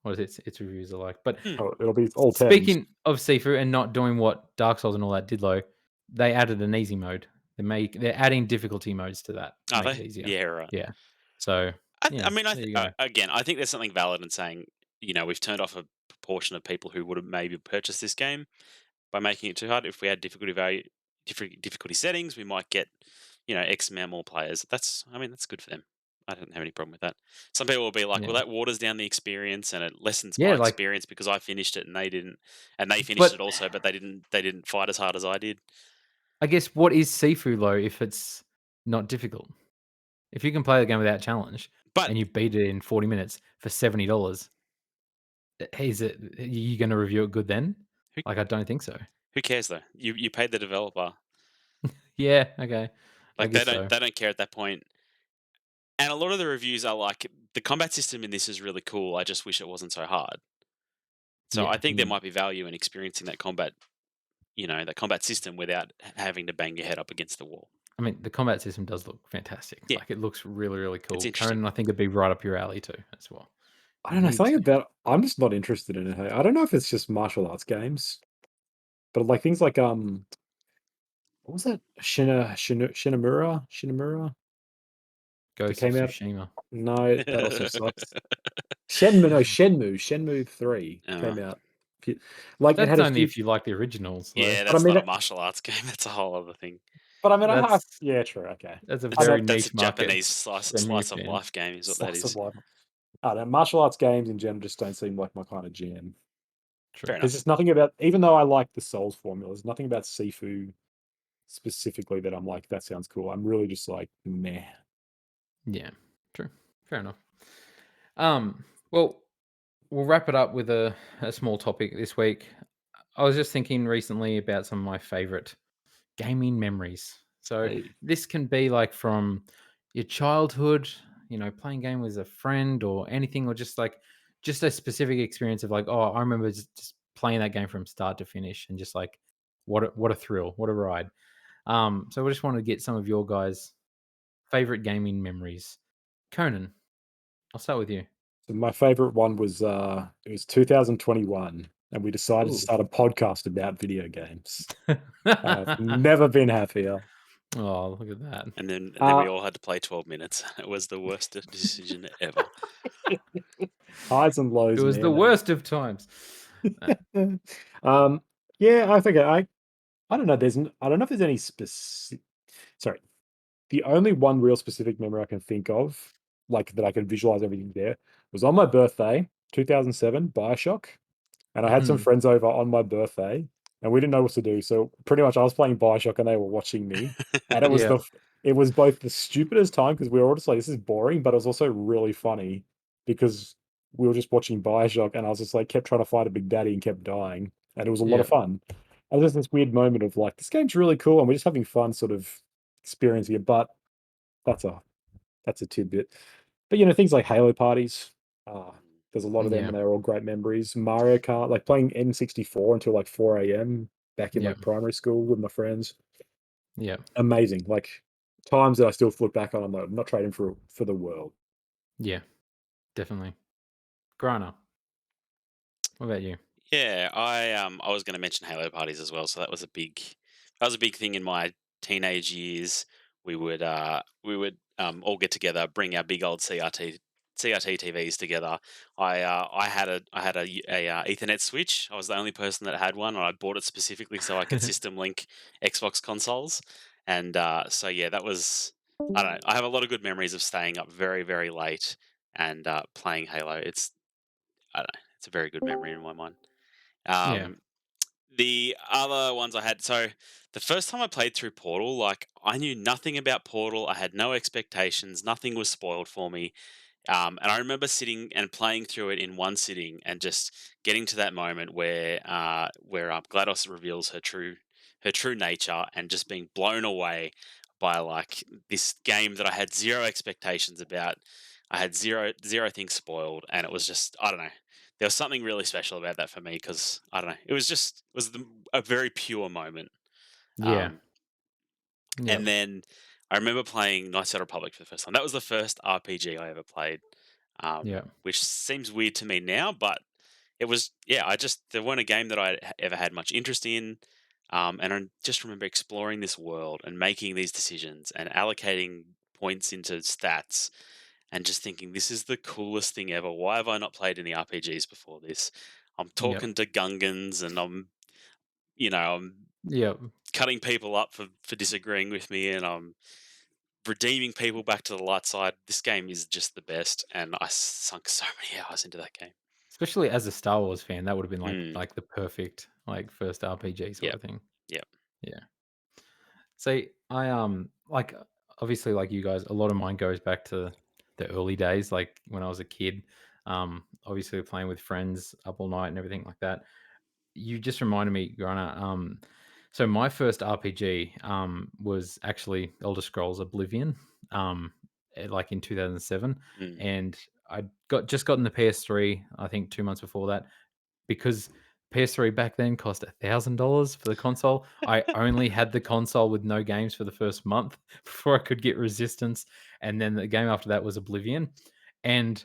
A: what its reviews are like. But
B: Oh, it'll be all 10s.
A: speaking of Sifu and not doing what Dark Souls and all that did though, they added an easy mode. They're adding difficulty modes to that to
C: Are
A: make
C: they?
A: it easier.
C: Yeah, right.
A: Yeah. So
C: I mean,
A: there you go.
C: again, I think there's something valid in saying, we've turned off a proportion of people who would have maybe purchased this game by making it too hard. If we had difficulty settings, we might get, X amount more players. That's good for them. I don't have any problem with that. Some people will be like, well, that waters down the experience and it lessens my
A: like
C: experience because I finished it and they didn't, and they finished
A: But-
C: it also, but they didn't fight as hard as I did.
A: I guess what is Sifu though if it's not difficult? If you can play the game without challenge
C: But
A: and you beat it in 40 minutes for $70, is it are you going to review it good then?
C: Who-
A: Like I don't think so.
C: who cares though? You paid the developer.
A: Yeah, okay. I
C: Like
A: guess
C: they
A: so.
C: don't care at that point. And a lot of the reviews are like, the combat system in this is really cool. I just wish it wasn't so hard. So
A: Yeah.
C: I think there might be value in experiencing that combat, that combat system without having to bang your head up against the wall.
A: I mean, the combat system does look fantastic.
C: Yeah.
A: Like it looks really, really cool.
C: It's interesting.
A: Conan, I think it'd be right up your alley too as well.
B: I don't know.
A: Need
B: Something
A: to.
B: about I'm just not interested in it. Hey. I don't know if it's just martial arts games, but like things like what was that? Shinamura?
A: Ghost of
B: came out-
A: Tsushima.
B: No, that also sucks. Shenmue 3
C: Oh.
B: came out. Like it
A: That's
B: had a
A: only
B: few,
A: if you like the originals. Though.
C: Yeah,
B: But I
C: that's
B: mean,
C: not a martial arts game. That's a whole other thing.
B: but I mean,
A: That's-
B: yeah, true, okay.
A: That's a
C: That's,
A: very
C: that's
A: niche
C: a
A: market.
C: Japanese slice
A: for new
C: of
A: fans.
C: life game is what that
B: Slice
C: is.
B: of life. I don't know, martial arts games in general just don't seem like my kind of jam.
A: True.
C: Fair
B: There's
C: enough.
B: just nothing about, even though I like the Souls formula, there's nothing about Sifu specifically that I'm like, that sounds cool. I'm really just like, meh.
A: Yeah, true. Fair enough. Well, we'll wrap it up with a small topic this week. I was just thinking recently about some of my favorite gaming memories. So
B: Hey.
A: this can be like from your childhood, playing game with a friend or anything, or just a specific experience of like, oh, I remember just playing that game from start to finish and just like what a thrill, what a ride. So we just wanted to get some of your guys' favorite gaming memories. Conan, I'll start with you.
B: So my favorite one was it was 2021, and we decided to
A: Ooh.
B: start a podcast about video games. And I've never been happier.
A: Oh, look at that.
C: And then we
B: Uh,
C: all had to play 12 minutes. It was the worst decision ever.
B: Highs and
A: It
B: lows,
A: was the
B: man.
A: worst of times.
B: um, yeah, I think I don't know. I don't know if there's any specific. Sorry, the only one real specific memory I can think of, like that I can visualize everything there, was on my birthday, 2007, Bioshock. And I had some
A: Mhm.
B: friends over on my birthday, and we didn't know what to do. So pretty much, I was playing Bioshock, and they were watching me. And
A: Yeah,
B: it was both the stupidest time because we were all just like, "This is boring," but it was also really funny because we were just watching Bioshock, and I was just like, kept trying to fight a Big Daddy and kept dying, and it was a lot
A: yeah,
B: of fun. And there's this weird moment of like, this game's really cool, and we're just having fun, sort of experiencing it. But that's a tidbit. But, things like Halo parties, ah, there's a lot of them,
A: yeah,
B: and they're all great memories. Mario Kart, like playing N64 until like 4 a.m. back in
A: yeah,
B: like primary school with my friends.
A: yeah,
B: Amazing. Like times that I still look back on, I'm not trading for the world.
A: yeah, definitely. Grana, what about you?
C: Yeah, I was going to mention Halo parties as well. So that was a big thing in my teenage years. We would all get together, bring our big old CRT TVs together. I had a Ethernet switch. I was the only person that had one, and I bought it specifically so I could system link Xbox consoles. And so yeah, that was, I don't know. I have a lot of good memories of staying up very very late and playing Halo. I don't know. It's a very good memory in my mind.
A: Yeah,
C: Um, the other ones I had, so the first time I played through Portal, like I knew nothing about Portal. I had no expectations. Nothing was spoiled for me. And I remember sitting and playing through it in one sitting and just getting to that moment where GLaDOS reveals her true nature and just being blown away by like this game that I had zero expectations about. I had zero things spoiled, and it was just, I don't know. There was something really special about that for me because I don't know. A very pure moment.
A: yeah,
C: Um,
A: yeah,
C: and then I remember playing Knights of the Republic for the first time. That was the first RPG I ever played,
A: yeah,
C: which seems weird to me now, but it was, yeah, there weren't a game that I ever had much interest in. And I just remember exploring this world and making these decisions and allocating points into stats and just thinking, this is the coolest thing ever. Why have I not played any RPGs before this? I'm
A: yeah,
C: talking to Gungans and I'm
A: yeah.
C: cutting people up for disagreeing with me, and I'm redeeming people back to the light side. This game is just the best, and I sunk so many hours into that game.
A: Especially as a Star Wars fan, that would have been like
C: Mm,
A: like the perfect like first RPG sort
C: yep,
A: of thing.
C: yep.
A: Yeah. See, like obviously like you guys, a lot of mine goes back to the early days, like when I was a kid. Obviously playing with friends up all night and everything like that. You just reminded me, Grana. So my first RPG was actually Elder Scrolls Oblivion, like in 2007,
C: Mm.
A: and I just gotten the PS3. I think 2 months before that, because PS3 back then cost $1,000 for the console. I only had the console with no games for the first month before I could get Resistance, and then the game after that was Oblivion, and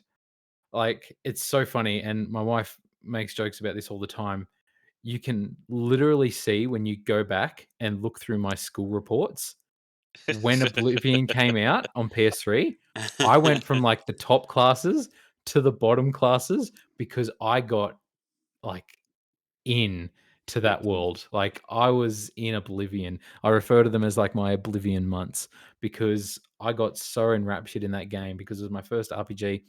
A: like it's so funny. And my wife makes jokes about this all the time. You can literally see when you go back and look through my school reports when Oblivion came out on PS3. I went from like the top classes to the bottom classes because I got like in to that world. Like I was in Oblivion. I refer to them as like my Oblivion months because I got so enraptured in that game because it was my first RPG.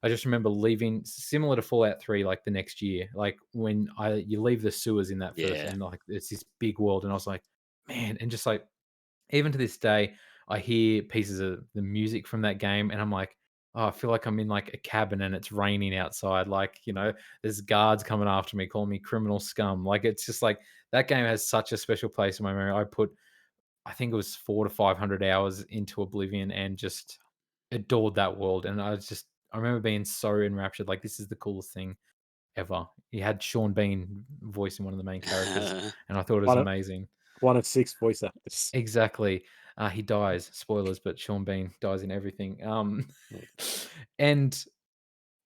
A: I just remember leaving similar to Fallout 3 like the next year. Like when I you leave the sewers in that first
C: Yeah.
A: and like it's this big world and I was like, man, and just like even to this day, I hear pieces of the music from that game, and I'm like, "Oh, I feel like I'm in, like, a cabin and it's raining outside, like, there's guards coming after me, calling me criminal scum." Like, it's just like that game has such a special place in my memory. I think it was 4 to 500 hours into Oblivion and just adored that world, and I remember being so enraptured, like, this is the coolest thing ever. He had Sean Bean voicing one of the main characters, and I thought it was
B: One of,
A: amazing.
B: one of 6 voice actors.
A: Exactly. He dies. Spoilers, but Sean Bean dies in everything.
B: Yeah.
A: And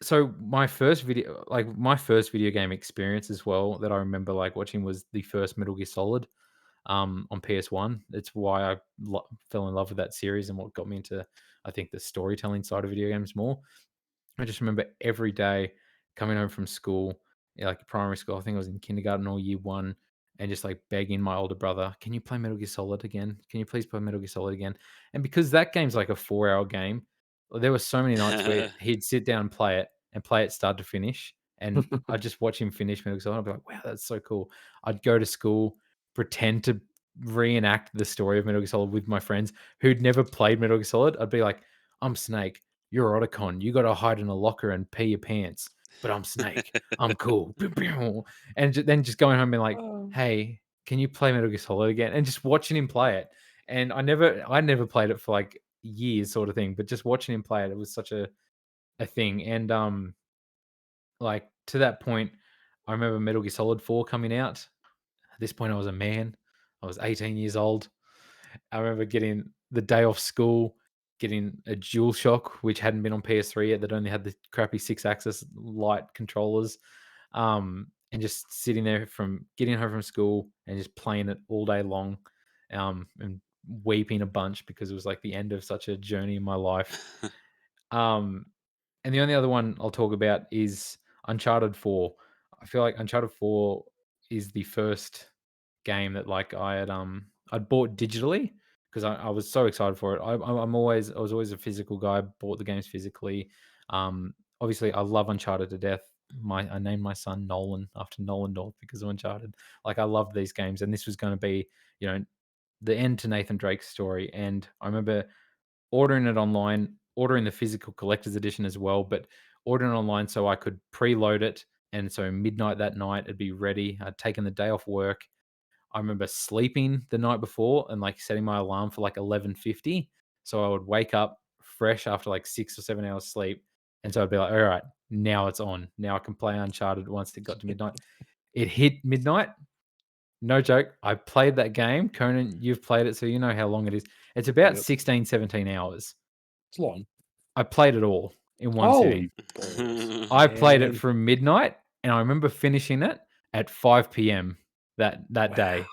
A: so my first video game experience as well that I remember like watching was the first Metal Gear Solid on PS1. It's why I fell in love with that series and what got me into, I think, the storytelling side of video games more. I just remember every day coming home from school, like primary school. I think I was in kindergarten or year one, and just like begging my older brother, "Can you play Metal Gear Solid again? Can you please play Metal Gear Solid again?" And because that game's like a 4 hour game, there were so many nights where he'd sit down and play it start to finish, and I'd just watch him finish Metal Gear Solid. I'd be like, "Wow, that's so cool." I'd go to school, pretend to reenact the story of Metal Gear Solid with my friends who'd never played Metal Gear Solid. I'd be like, "I'm Snake. You're Otacon. You got to hide in a locker and pee your pants. But I'm Snake. I'm cool." And then just going home and being like,
B: Oh.
A: "Hey, can you play Metal Gear Solid again?" And just watching him play it. And I never played it for like years, sort of thing. But just watching him play it, it was such a thing. And like to that point, I remember Metal Gear Solid 4 coming out. At this point, I was a man. I was 18 years old. I remember getting the day off school, getting a DualShock, which hadn't been on PS3 yet, that only had the crappy 6-axis light controllers, and just sitting there from getting home from school and just playing it all day long, and weeping a bunch because it was like the end of such a journey in my life. Um, and the only other one I'll talk about is Uncharted 4. I feel like Uncharted 4 is the first game that like I'd bought digitally because I was so excited for it. I was always a physical guy. Bought the games physically. Obviously, I love Uncharted to death. I named my son Nolan after Nolan North because of Uncharted. Like I loved these games, and this was going to be, you know, the end to Nathan Drake's story. And I remember ordering it online, ordering the physical collector's edition as well, but ordering it online so I could preload it. And so midnight that night, it'd be ready. I'd taken the day off work. I remember sleeping the night before and like setting my alarm for like 11:50, so I would wake up fresh after like 6 or 7 hours sleep, and so I'd be like, "All right, now it's on. Now I can play Uncharted." Once it got to midnight, it hit midnight. No joke. I played that game. Conan, you've played it, so you know how long it is. It's about
B: Yep.
A: 16, 17 hours.
B: It's long.
A: I played it all in one sitting.
B: Holy balls.
A: I played it
B: Man.
A: from midnight, and I remember finishing it at 5 p.m. that
B: Wow.
A: day.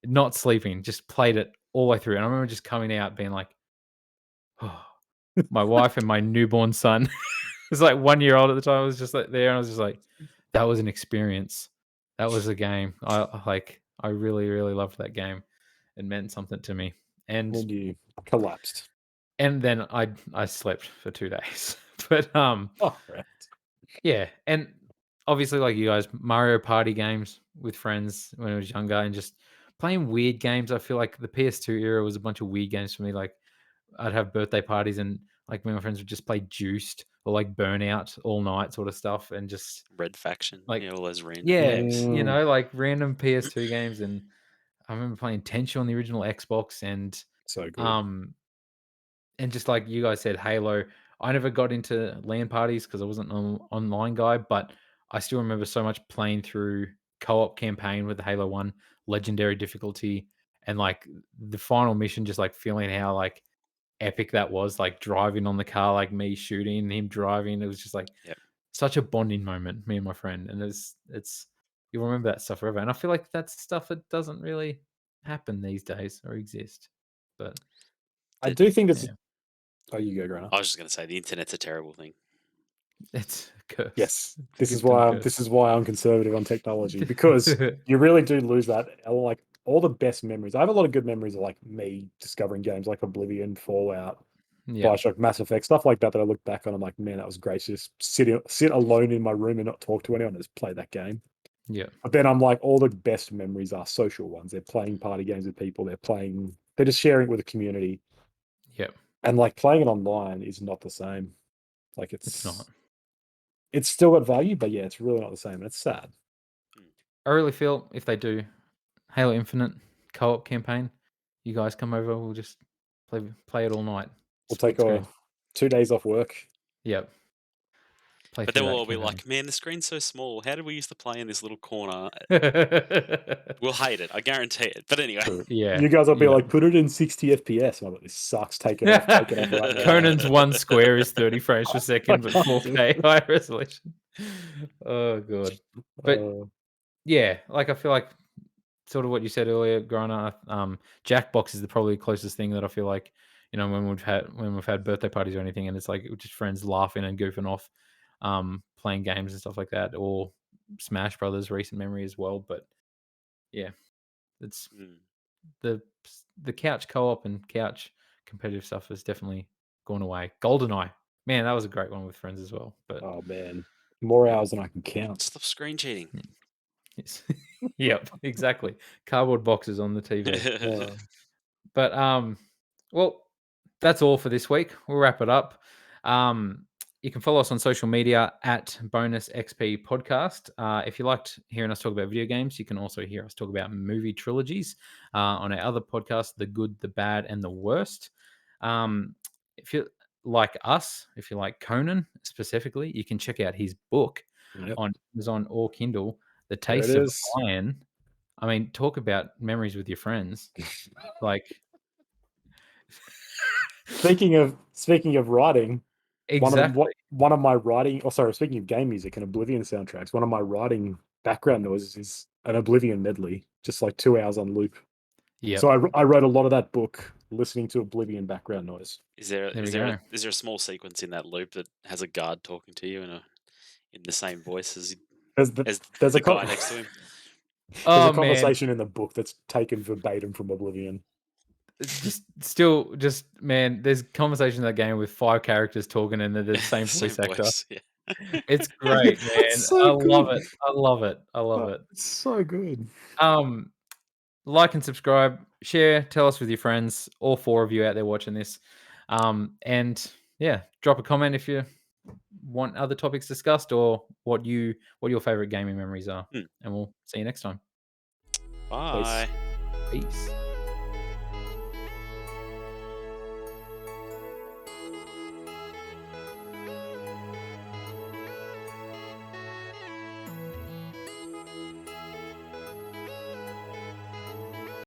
A: Not sleeping, just played it all the way through, and I remember just coming out being like, "Oh." My wife and my newborn son was like 1 year old at the time. I was just like there, and I was just like, "That was an experience. That was a game." I really, really loved that game. It meant something to me. And
B: And you collapsed.
A: then I slept for 2 days. But,
B: Oh, right.
A: yeah, and obviously, like you guys, Mario Party games with friends when I was younger and just playing weird games. I feel like the PS2 era was a bunch of weird games for me. Like I'd have birthday parties and like me and my friends would just play Juiced or like Burnout all night sort of stuff and just
C: Red Faction,
A: like
C: yeah, all those random
A: yeah,
C: games.
A: like random PS2 games. And I remember playing Tenchu on the original Xbox
B: So good.
A: um and just like you guys said, Halo. I never got into LAN parties because I wasn't an online guy, but I still remember so much playing through co-op campaign with the Halo 1 legendary difficulty and like the final mission, just like feeling how like epic that was, like driving on the car, like me shooting and him driving. It was just like
C: Yep.
A: such a bonding moment, me and my friend. And it's you'll remember that stuff forever. And I feel like that's stuff that doesn't really happen these days or exist. But
B: I
C: The-
B: do think it's.
A: yeah,
B: Oh, you go, Grana.
C: I was just going to say the internet's a terrible thing.
A: it's a curse.
B: Yes,
A: It's a
B: this is
A: gift and a
B: why
A: curse.
B: this is why I'm conservative on technology, because you really do lose that. Like all the best memories. I have a lot of good memories of like me discovering games like Oblivion, Fallout,
A: Yeah,
B: Bioshock, Mass Effect, stuff like that. That I look back on, I'm like, man, that was great. To just sit alone in my room and not talk to anyone, and just play that game.
A: yeah,
B: But then I'm like, all the best memories are social ones. They're playing party games with people. They're just sharing it with a community.
A: yeah.
B: And like playing it online is not the same. Like
A: It's not.
B: it's still got value, but yeah, it's really not the same. And it's sad.
A: I really feel if they do Halo Infinite co-op campaign, you guys come over, we'll just play it all night.
B: We'll take
A: Split screen.
B: 2 days off work.
A: Yep. Play
C: But
A: through
C: they'll
A: that
C: all be
A: campaign.
C: like, "Man, the screen's so small. How did we used to play in this little corner?" We'll hate it. I guarantee it. But anyway.
B: True.
A: Yeah,
B: You guys will be
A: yeah.
B: like, put it in 60 FPS. I'm like, this sucks. Take it off right now.
A: Conan's one square is 30 frames per second, but
B: can't do
A: 4K high resolution. Oh god. But
B: Uh,
A: yeah, like I feel like sort of what you said earlier, growing up, Jackbox is the probably closest thing that I feel like, when we've had birthday parties or anything, and it's like just friends laughing and goofing off, playing games and stuff like that, or Smash Brothers, recent memory as well. But yeah, it's
C: Mm.
A: the couch co-op and couch competitive stuff has definitely gone away. GoldenEye, man, that was a great one with friends as well. But
B: oh man, more
A: Yeah.
B: hours than I can count.
C: Stop screen cheating.
A: yes. Yep, exactly. Cardboard boxes on the TV.
B: Uh,
A: But well, that's all for this week. We'll wrap it up. You can follow us on social media at Bonus XP Podcast. If you liked hearing us talk about video games, you can also hear us talk about movie trilogies on our other podcast, The Good, the Bad, and the Worst. If you like us, if you like Conan specifically, you can check out his book
B: yep,
A: on Amazon or Kindle, The
B: there it
A: Taste of
B: is.
A: Iron. I mean, talk about memories with your friends. Like,
B: Speaking of writing,
A: exactly.
B: one of my writing. Oh, sorry. Speaking of game music and Oblivion soundtracks, one of my writing background noises is an Oblivion medley, just like 2 hours on loop.
A: Yep.
B: So I wrote a lot of that book listening to Oblivion background noise.
C: Is there
A: There
C: is
A: we
C: there
A: go.
C: a, is there a small sequence in that loop that has a guard talking to you in the same voice
B: There's
C: as
B: there's
C: the
B: a
C: guy next to him?
B: there's
A: Oh
B: a
A: man,
B: conversation in the book that's taken verbatim from Oblivion.
A: just man, there's conversation in that game with 5 characters talking and they're the same
C: Same
A: voice actor.
C: voice. Yeah.
A: It's great,
B: It's
A: man.
B: so
A: I love
B: good.
A: it. I love it. I love it.
B: It's so good.
A: Like and subscribe, share, tell us with your friends, all 4 of you out there watching this. And yeah, drop a comment if you want other topics discussed or what your favorite gaming memories are.
C: Hmm.
A: And we'll see you next time.
C: Bye.
B: Peace.
A: Peace.